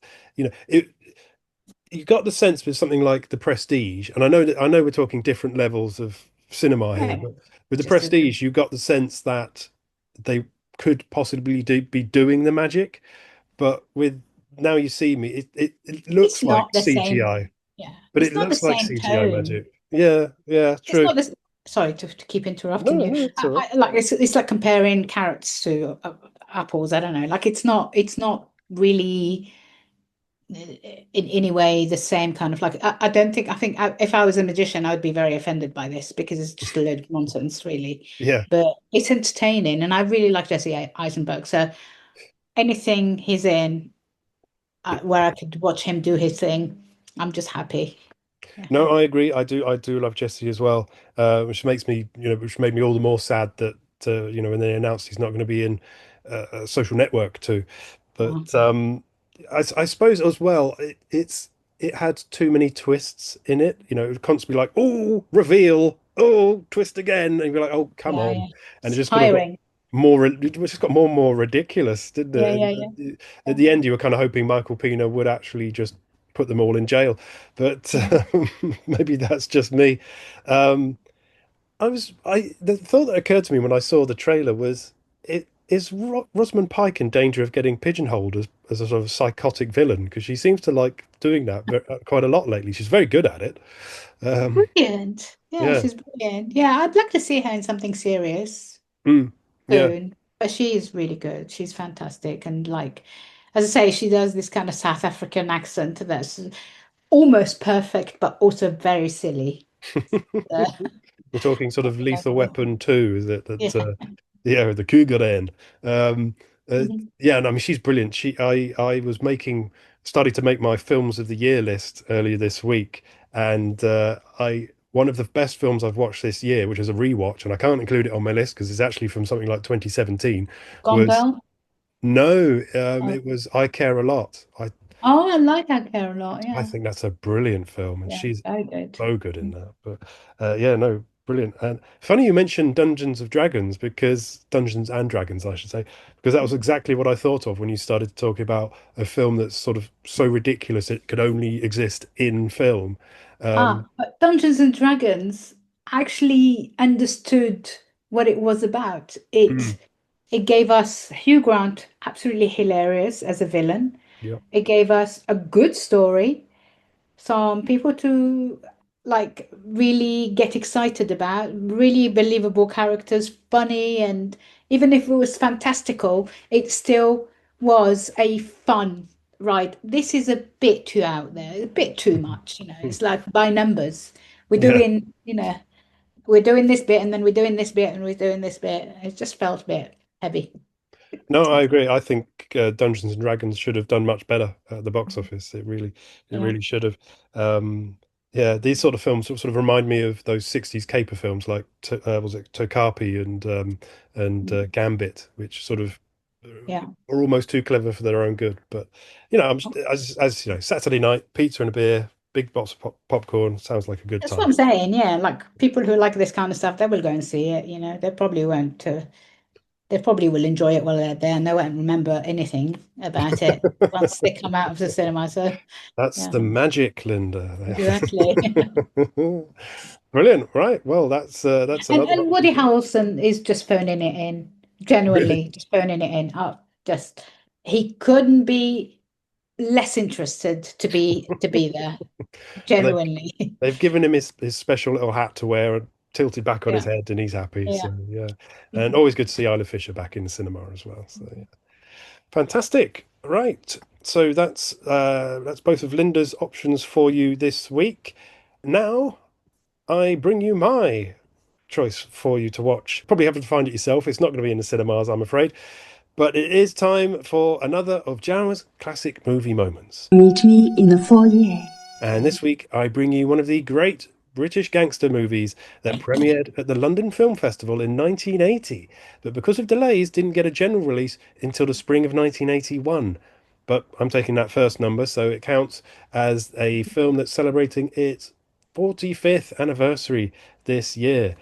it. You got the sense with something like The Prestige, and I know we're talking different levels of cinema here, Yeah. but with The Just a, Prestige, you got the sense that they could possibly be doing the magic, but with Now You See Me, it looks it's like not the same. CGI, Yeah. but It's it not the looks like same CGI tone. magic. Yeah, yeah, It's true. not this. Sorry to keep No, interrupting you. no, it's all right. Like it's like comparing carrots to apples. I don't know. Like it's not really in any way the same kind of like. I don't think. I think if I was a magician, I would be very offended by this because it's just a load of nonsense, really. Yeah. But it's entertaining, and I really like Jesse Eisenberg. So anything he's in, where I could watch him do his thing, I'm just happy. No, I agree. I do love Jesse as well, which makes me, which made me all the more sad that, when they announced he's not going to be in Social Network too. But I suppose as well, it had too many twists in it. It would constantly be like, oh, reveal, oh, twist again, and you'd be like, oh, come Yeah, on, yeah. and it It's just kind of got tiring. more, it just got more and more ridiculous, didn't Yeah, it? yeah, yeah. At the end, you were kind of hoping Michael Pena would actually just put them all in jail, but maybe that's just me. Um, the thought that occurred to me when I saw the trailer was, is Rosamund Pike in danger of getting pigeonholed as a sort of psychotic villain? Because she seems to like doing that quite a lot lately. She's very good at it. Brilliant. Yeah, Yeah. she's brilliant. Yeah, I'd like to see her in something serious Yeah. soon. But she is really good. She's fantastic. And like, as I say, she does this kind of South African accent that's almost perfect, but also very silly. We're talking sort of Lethal Yeah. Weapon 2, is it? Yeah. Yeah, the Cougar Inn. Mhm. Yeah, and I mean she's brilliant. I was starting to make my films of the year list earlier this week, and I one of the best films I've watched this year, which is a rewatch, and I can't include it on my list because it's actually from something like 2017, Gone was Girl? no, Oh. it was I Care a Lot. Oh, I like her a lot. I Yeah. think that's a brilliant film, and Yeah, she's very good. so good in that. But yeah, no, brilliant. And funny you mentioned Dungeons and Dragons, I should say, because that was exactly what I thought of when you started to talk about a film that's sort of so ridiculous it could only exist in film. But Dungeons and Dragons actually understood what it was about. Mm, It gave us Hugh Grant, absolutely hilarious as a villain. yeah. It gave us a good story, some people to like really get excited about, really believable characters, funny, and even if it was fantastical, it still was a fun ride. This is a bit too out there, a bit too much, it's like by numbers. We're Yeah. doing, we're doing this bit and then we're doing this bit and we're doing this bit. It just felt a bit heavy. No, I agree. I think Dungeons and Dragons should have done much better at the box office. It Yeah. really should have. Yeah, these sort of films sort of remind me of those 60s caper films like was it Tokapi and Gambit, which sort of Yeah. are almost too clever for their own good. But I'm as you know, Saturday night, pizza and a beer, big box of popcorn sounds like a good That's what time. I'm saying. Yeah, like people who like this kind of stuff, they will go and see it. They probably won't. They probably will enjoy it while they're there, and they won't remember anything about it once they come out of the cinema. So That's yeah, the magic, Linda. exactly. Brilliant. Right. Well, that's And another Woody option. Harrelson is just phoning it in. Really? Genuinely, just phoning it in. Just he couldn't be less interested to be there. They've Genuinely. they've given him his special little hat to wear and tilted back on his Yeah. head, and he's happy. Yeah. So yeah, and always good to see IslaFisher back in the cinema as well. So yeah, fantastic. Right. So that's both of Linda's options for you this week. Now I bring you my choice for you to watch. Probably have to find it yourself. It's not going to be in the cinemas, I'm afraid. But it is time for another of Jawa's classic movie moments. Meet me in the foyer. And this week I bring you one of the great British gangster movies that premiered at the London Film Festival in 1980, but because of delays didn't get a general release until the spring of 1981. But I'm taking that first number, so it counts as a film that's celebrating its 45th anniversary this year.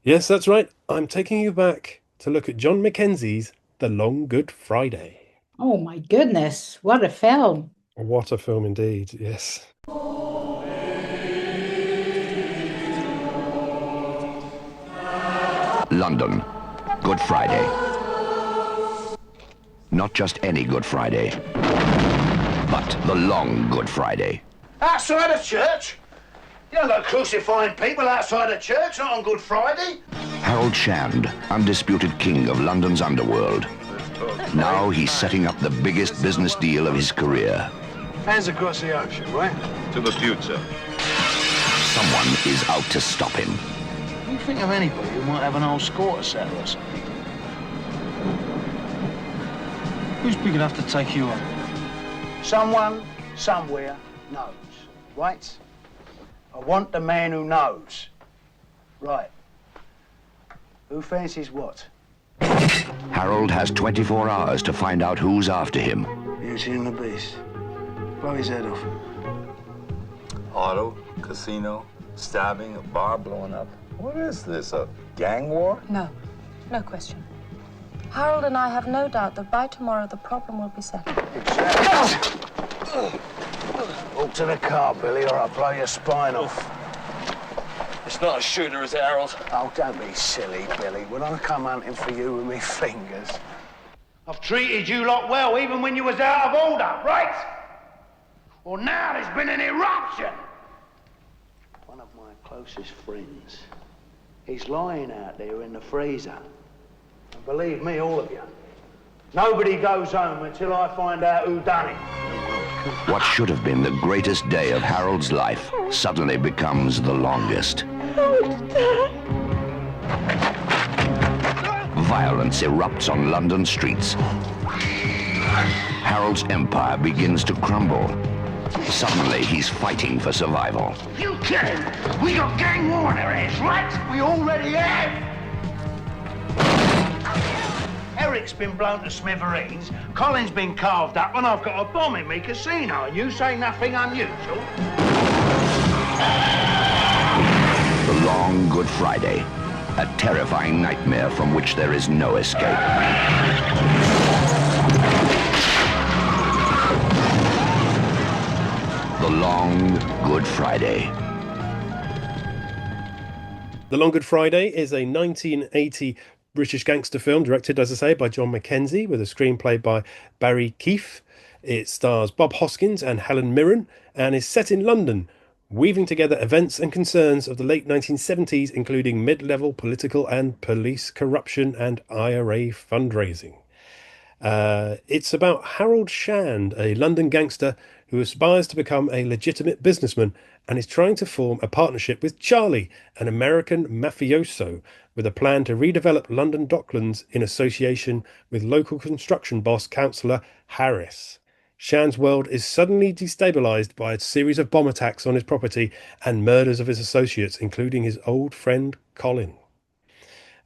Yes, that's right. I'm taking you back to look at John McKenzie's The Long Good Friday. Oh my goodness, what a film. What a film indeed, yes. London, Good Friday. Not just any Good Friday, but the long Good Friday. Outside of church? You don't go crucifying people outside of church, not on Good Friday. Harold Shand, undisputed king of London's underworld. Now he's setting up the biggest business deal of his career. Hands across the ocean, right? To the future. Someone is out to stop him. Can you think of anybody who might have an old score to settle or something? Who's big enough to take you on? Someone, somewhere, knows, right? I want the man who knows. Right. Who fancies what? Harold has 24 hours to find out who's after him. Beauty and the Beast. Blow his head off. Auto, casino, stabbing, a bar blowing up. What is this, a gang war? No, no question. Harold and I have no doubt that by tomorrow the problem will be settled. Walk to the car, Billy, or I'll blow your spine off. It's not a shooter, is it, Harold? Oh, don't be silly, Billy. When I come hunting for you with me fingers, I've treated you lot well, even when you was out of order, right? Well, now there's been an eruption. One of my closest friends, he's lying out there in the freezer. And believe me, all of you, nobody goes home until I find out who done it. What should have been the greatest day of Harold's life suddenly becomes the longest. Violence erupts on London streets. Harold's empire begins to crumble. Suddenly, he's fighting for survival. You kidding? We got gang war on our hands, right? We already have. Eric's been blown to smithereens, Colin's been carved up, and I've got a bomb in me casino, and you say nothing unusual? The long Good Friday, a terrifying nightmare from which there is no escape. The Long Good Friday. The Long Good Friday is a 1980 British gangster film directed, as I say, by John McKenzie with a screenplay by Barry Keefe. It stars Bob Hoskins and HelenMirren and is set in London, weaving together events and concerns of the late 1970s, including mid-level political and police corruption and IRA fundraising. It's about Harold Shand, a London gangster who aspires to become a legitimate businessman and is trying to form a partnership with Charlie, an American mafioso, with a plan to redevelop London Docklands in association with local construction boss councillor Harris. Shand's world is suddenly destabilised by a series of bomb attacks on his property and murders of his associates, including his old friend Colin.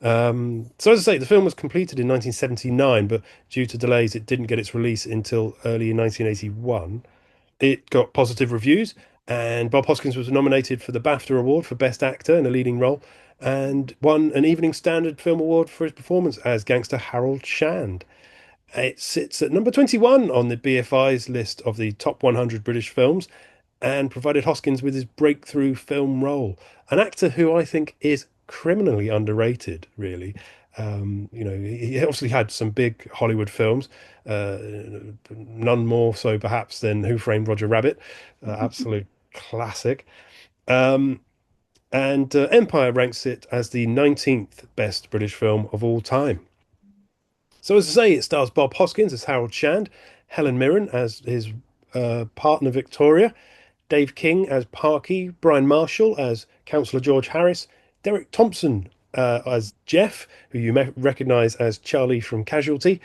So as I say, the film was completed in 1979, but due to delays it didn't get its release until early in 1981. It got positive reviews, and Bob Hoskins was nominated for the BAFTA Award for Best Actor in a Leading Role, and won an Evening Standard Film Award for his performance as gangster Harold Shand. It sits at number 21 on the BFI's list of the top 100 British films, and provided Hoskins with his breakthrough film role. An actor who I think is criminally underrated, really. He obviously had some big Hollywood films, none more so perhaps than Who Framed Roger Rabbit, absolute classic. And Empire ranks it as the 19th best British film of all time. So as I say, it stars Bob Hoskins as Harold Shand, HelenMirren as his partner Victoria, Dave King as Parky, Brian Marshall as Councillor George Harris, Derek Thompson as Jeff, who you may recognise as Charlie from Casualty,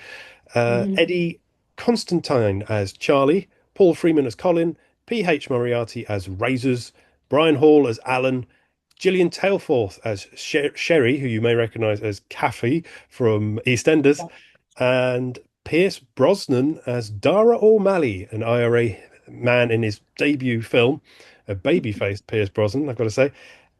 Eddie Constantine as Charlie, Paul Freeman as Colin, P.H. Moriarty as Razors, Brian Hall as Alan, Gillian Tailforth as Sherry, who you may recognise as Kathy from EastEnders, and PierceBrosnan as Dara O'Malley, an IRA man in his debut film, a baby-faced Pierce Brosnan, I've got to say,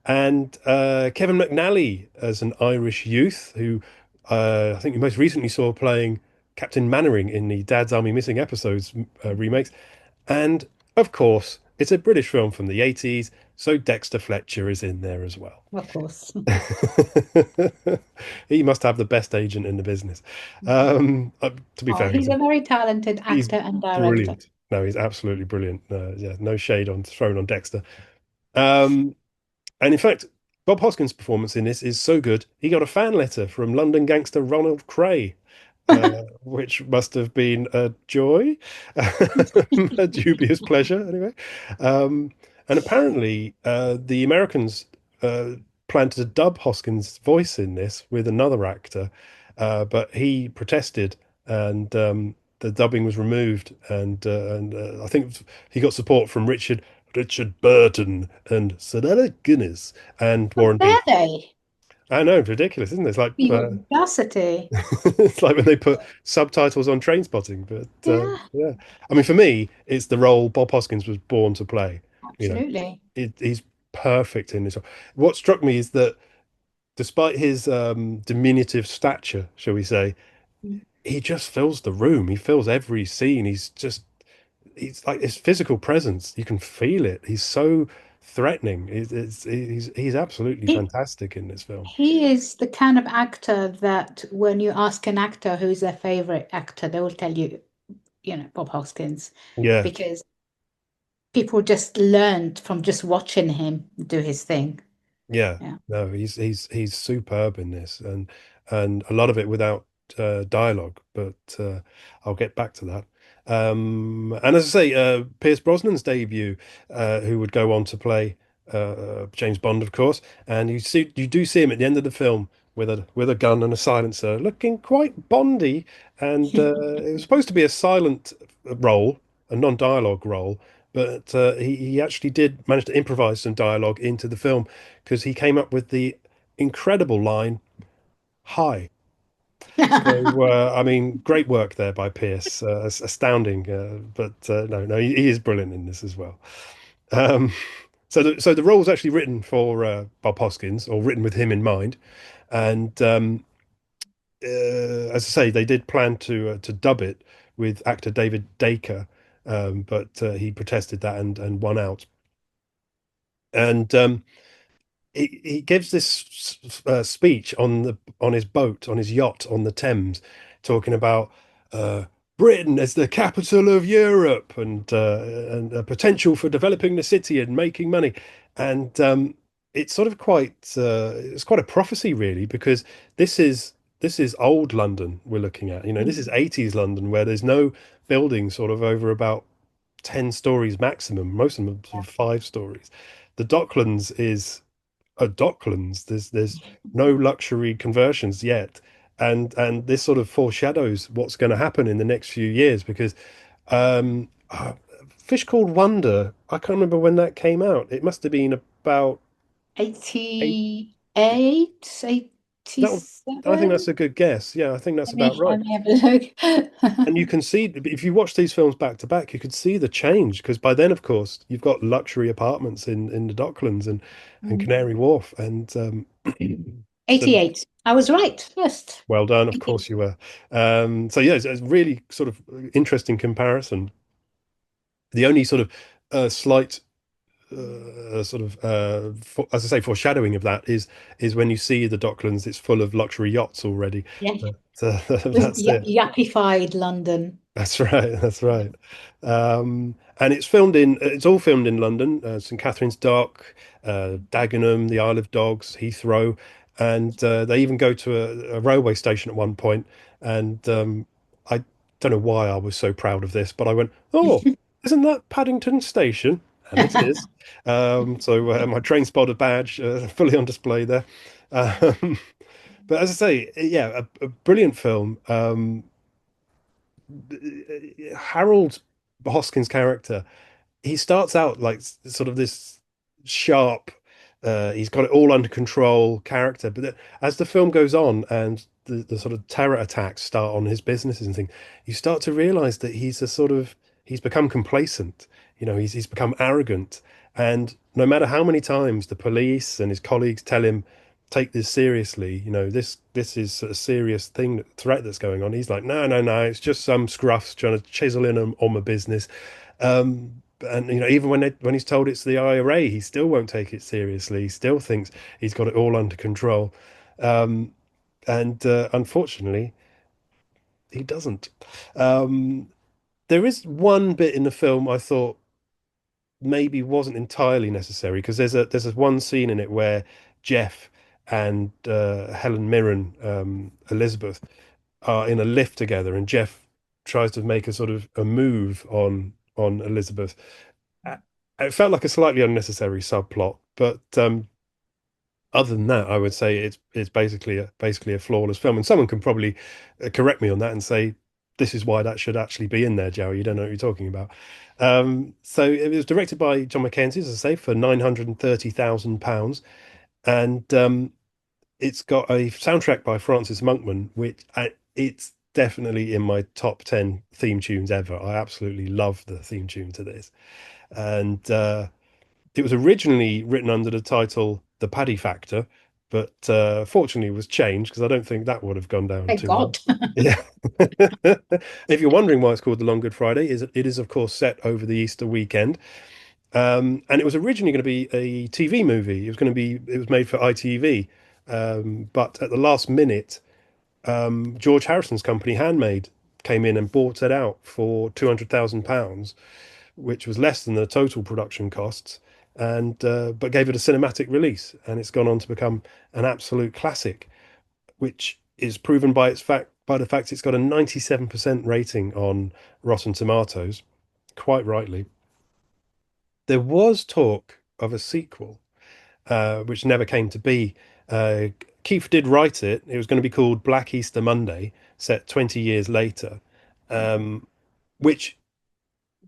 and Kevin McNally as an Irish youth who I think you most recently saw playing Captain Mannering in the Dad's Army Missing Episodes remakes. And, of course, it's a British film from the 80s, so Dexter Fletcher is in there as well. Of course. He must have the best agent in the business. To be fair, he's a very talented actor and director. Brilliant. No, he's absolutely brilliant. Yeah, no shade thrown on Dexter. And in fact, Bob Hoskins' performance in this is so good, he got a fan letter from London gangster Ronald Cray, which must have been a joy, a dubious pleasure, anyway. And apparently, the Americans planned to dub Hoskins' voice in this with another actor, but he protested, and the dubbing was removed. And I think he got support from Richard Burton and Sir Alec Guinness and Warren Beatty. They? I know, ridiculous, isn't it? It's like audacity. it's like when they put subtitles on Trainspotting. But yeah, I mean, for me, it's the role Bob Hoskins was born to play. Absolutely, he's perfect in this. What struck me is that, despite his diminutive stature, shall we say, he just fills the room. He fills every scene. He's like his physical presence. You can feel it. He's so threatening. He's absolutely fantastic in this film. He is the kind of actor that when you ask an actor who's their favorite actor, they will tell you, Bob Hoskins. Yeah. Because people just learned from just watching him do his thing. Yeah. No, he's superb in this, and a lot of it without dialogue. But I'll get back to that. And as I say, Pierce Brosnan's debut, who would go on to play James Bond, of course, and you do see him at the end of the film with a gun and a silencer, looking quite Bondy, and it was supposed to be a silent role, a non-dialogue role, but he actually did manage to improvise some dialogue into the film, because he came up with the incredible line, "Hi." So, I mean, great work there by Pierce, astounding. But no, he is brilliant in this as well. So the role was actually written for Bob Hoskins, or written with him in mind. And as I say, they did plan to dub it with actor David Dacre, but he protested that and won out. And he gives this speech on his boat, on his yacht on the Thames, talking about Britain as the capital of Europe and a potential for developing the city and making money. And it's sort of it's quite a prophecy, really, because this is old London we're looking at. This is 80s London, where there's no buildings sort of over about 10 stories maximum. Most of them are sort of 5 stories. The Docklands is a Docklands. There's no luxury conversions yet, and this sort of foreshadows what's going to happen in the next few years, because Fish Called Wonder, I can't remember when that came out. It must have been about 88, 87. I think that's a good guess. Yeah, I think that's about right. Let me have a look. And you can see, if you watch these films back to back, you could see the change, because by then, of course, you've got luxury apartments in the Docklands and Canary Wharf. And 88. I was right. Yes. Well done. Of course you were. So yeah, it's a really sort of interesting comparison. The only sort of slight as I say, foreshadowing of that is when you see the Docklands, it's full of luxury yachts already. Yeah. That's it. Yuppified London. That's right. And it's all filmed in London, St Catherine's Dock, Dagenham, the Isle of Dogs, Heathrow, and they even go to a railway station at one point. And I don't know why I was so proud of this, but I went, "Oh, isn't that Paddington Station?" and it is. My train spotter badge fully on display there. Um, but as I say, yeah, a brilliant film. Harold Hoskins' character, he starts out like sort of this sharp, he's got it all under control character. But as the film goes on and the sort of terror attacks start on his businesses and things, you start to realize that he's become complacent. He's become arrogant. And no matter how many times the police and his colleagues tell him, take this seriously, this is a serious threat that's going on. He's like, no, no, no, it's just some scruffs trying to chisel in on my business. And even when he's told it's the IRA, he still won't take it seriously. He still thinks he's got it all under control. And unfortunately, he doesn't. There is one bit in the film I thought maybe wasn't entirely necessary, because there's one scene in it where Jeff and HelenMirren, Elizabeth, are in a lift together, and Jeff tries to make a sort of a move on Elizabeth. It felt like a slightly unnecessary subplot, but other than that, I would say it's basically a flawless film. And someone can probably correct me on that and say, this is why that should actually be in there, Joey. You don't know what you're talking about. So it was directed by John MacKenzie, as I say, for £930,000. And it's got a soundtrack by Francis Monkman, which it's definitely in my top 10 theme tunes ever. I absolutely love the theme tune to this. And it was originally written under the title The Paddy Factor, but fortunately was changed, because I don't think that would have gone down Thank too God. well. Yeah. If you're wondering why it's called The Long Good Friday, it is of course set over the Easter weekend. And it was originally going to be a TV movie. It was made for ITV. But at the last minute, George Harrison's company, Handmade, came in and bought it out for £200,000, which was less than the total production costs, and but gave it a cinematic release, and it's gone on to become an absolute classic, which is proven by the fact it's got a 97% rating on Rotten Tomatoes, quite rightly. There was talk of a sequel, which never came to be. Keith did write it. It was going to be called Black Easter Monday, set 20 years later, which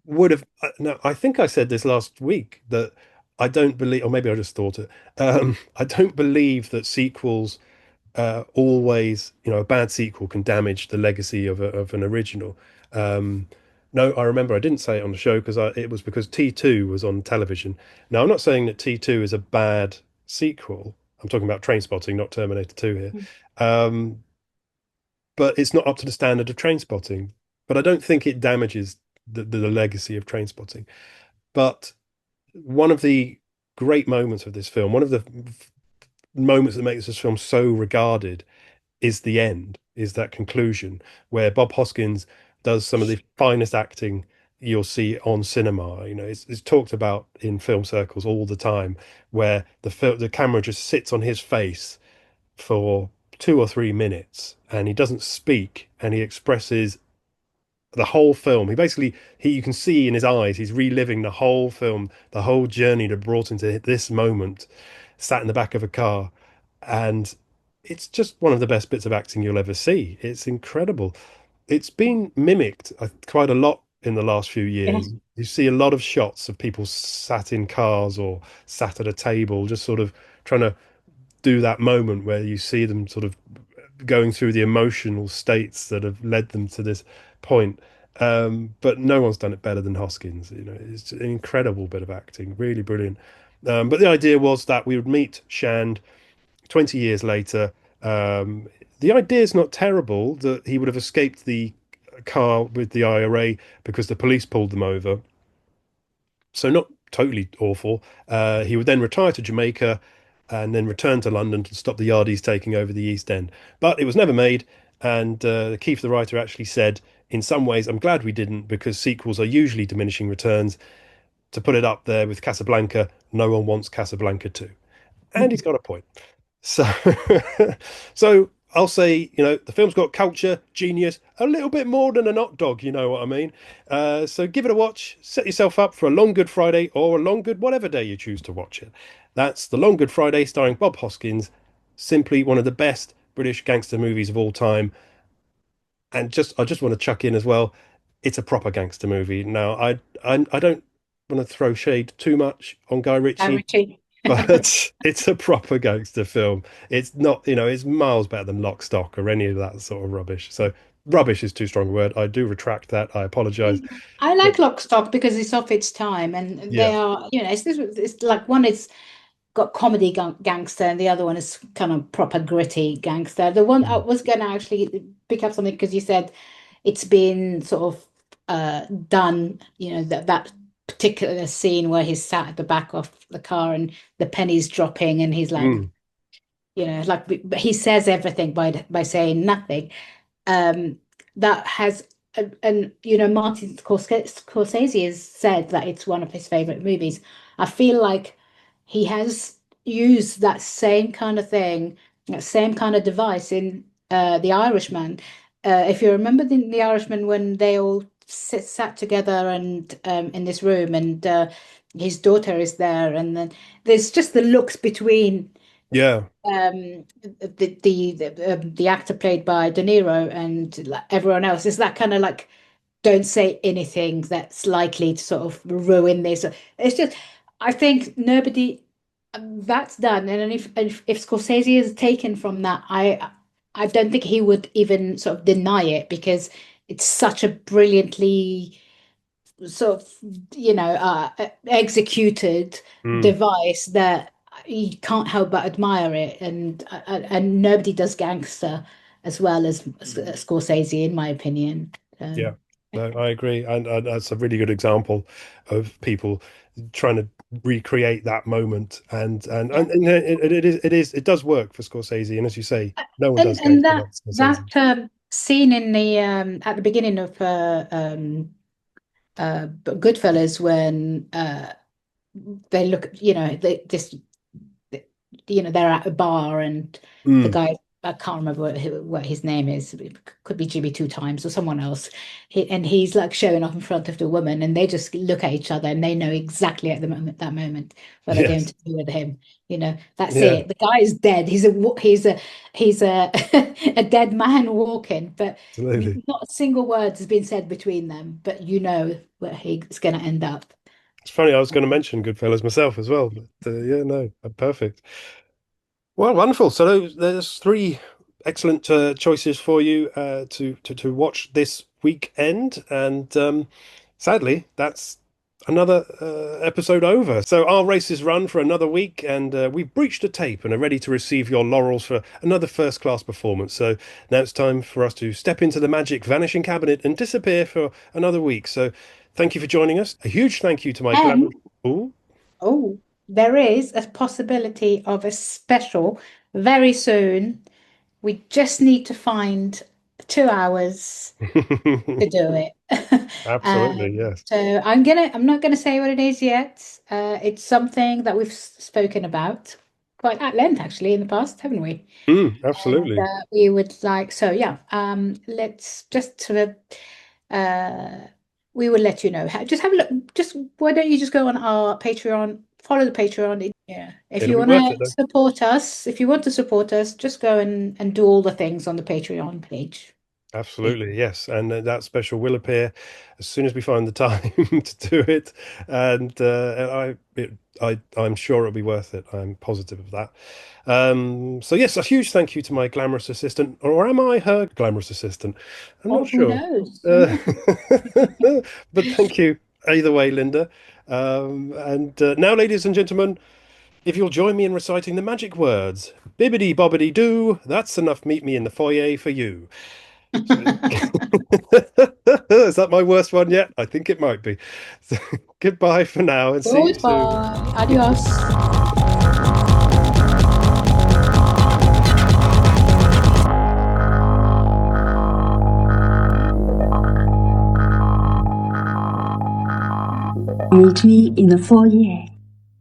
would have. No, I think I said this last week, that I don't believe, or maybe I just thought it. I don't believe that sequels always, a bad sequel can damage the legacy of an original. No, I remember I didn't say it on the show it was because T2 was on television. Now, I'm not saying that T2 is a bad sequel. I'm talking about Trainspotting, not Terminator 2 here. But it's not up to the standard of Trainspotting. But I don't think it damages the legacy of Trainspotting. But one of the great moments of this film, one of the moments that makes this film so regarded, is the end, is that conclusion where Bob Hoskins does some of the finest acting you'll see on cinema. It's talked about in film circles all the time, where the camera just sits on his face for 2 or 3 minutes, and he doesn't speak, and he expresses the whole film. You can see in his eyes, he's reliving the whole film, the whole journey that brought him to this moment, sat in the back of a car. And it's just one of the best bits of acting you'll ever see. It's incredible. It's been mimicked quite a lot in the last few years. Yes. You see a lot of shots of people sat in cars or sat at a table, just sort of trying to do that moment where you see them sort of going through the emotional states that have led them to this point. But no one's done it better than Hoskins. It's an incredible bit of acting, really brilliant. But the idea was that we would meet Shand 20 years later. The idea is not terrible, that he would have escaped the car with the IRA because the police pulled them over. So not totally awful. He would then retire to Jamaica and then return to London to stop the Yardies taking over the East End. But it was never made. And Keith, the writer, actually said, in some ways, I'm glad we didn't, because sequels are usually diminishing returns. To put it up there with Casablanca, no one wants Casablanca 2. And he's got a point. So I'll say, the film's got culture, genius, a little bit more than a hot dog, you know what I mean? So give it a watch, set yourself up for a long Good Friday or a long Good whatever day you choose to watch it. That's The Long Good Friday, starring Bob Hoskins, simply one of the best British gangster movies of all time. And I just want to chuck in as well, it's a proper gangster movie. Now, I don't want to throw shade too much on Guy Ritchie. But it's a proper gangster film. It's not, it's miles better than Lock, Stock or any of that sort of rubbish. So rubbish is too strong a word. I do retract that. I apologize. I like Lock, Stock because it's of its time, and they are, it's like one is got comedy gangster and the other one is kind of proper gritty gangster. The one I was going to actually pick up something because you said it's been sort of done, that particular scene where he's sat at the back of the car and the pennies dropping and he's like, like he says everything by saying nothing. That has, and Martin Scorsese has said that it's one of his favorite movies. I feel like he has used that same kind of thing, that same kind of device in The Irishman. If you remember the Irishman, when they all sat together and in this room, and his daughter is there, and then there's just the looks between the actor played by De Niro and everyone else. Is that kind of like, don't say anything that's likely to sort of ruin this. It's just, I think nobody that's done, and if Scorsese is taken from that, I don't think he would even sort of deny it, because it's such a brilliantly sort of, executed device that you can't help but admire it. And nobody does gangster as well as Scorsese, in my opinion. Yeah, no, I agree. And that's a really good example of people trying to recreate that moment. And it does work for Scorsese. And as you say, no one does gangster like Scorsese. That scene in the at the beginning of Goodfellas, when they look, they're at a bar and the guy, I can't remember what his name is. It could be Jimmy Two Times or someone else. He's like showing off in front of the woman, and they just look at each other and they know exactly at that moment what they're going to do with him. That's it. The guy is dead. He's a a dead man walking, but Absolutely. Not a single word has been said between them. But where he's going to end up. It's funny. I was going to mention Goodfellas myself as well, but perfect. Well, wonderful. So there's three excellent choices for you to watch this weekend, and sadly, that's another episode over. So our race is run for another week, and we've breached a tape and are ready to receive your laurels for another first-class performance. So now it's time for us to step into the magic vanishing cabinet and disappear for another week. So thank you for joining us. A huge thank you to my There is a possibility of a special very soon. We just need to find 2 hours to do it. Absolutely, yes. So I'm not gonna say what it is yet. It's something that we've spoken about quite at length actually in the past, haven't we? Absolutely. And, we would like, let's just sort of we will let you know. Just have a look. Why don't you just go on our Patreon, follow the Patreon. Yeah. If you want to support us, just go and do all the things on the Patreon page. Absolutely, yes. And that special will appear as soon as we find the time to do it. And I'm sure it'll be worth it. I'm positive of that. So yes, a huge thank you to my glamorous assistant, or am I her glamorous assistant? I'm not sure. Who knows? But thank you either way, Linda. And now, ladies and gentlemen, if you'll join me in reciting the magic words, bibbidi bobbidi doo, that's enough meet me in the foyer for you. Is that my worst one yet? I think it might be. So, goodbye for now, and see you soon. Adios. Meet me in the foyer.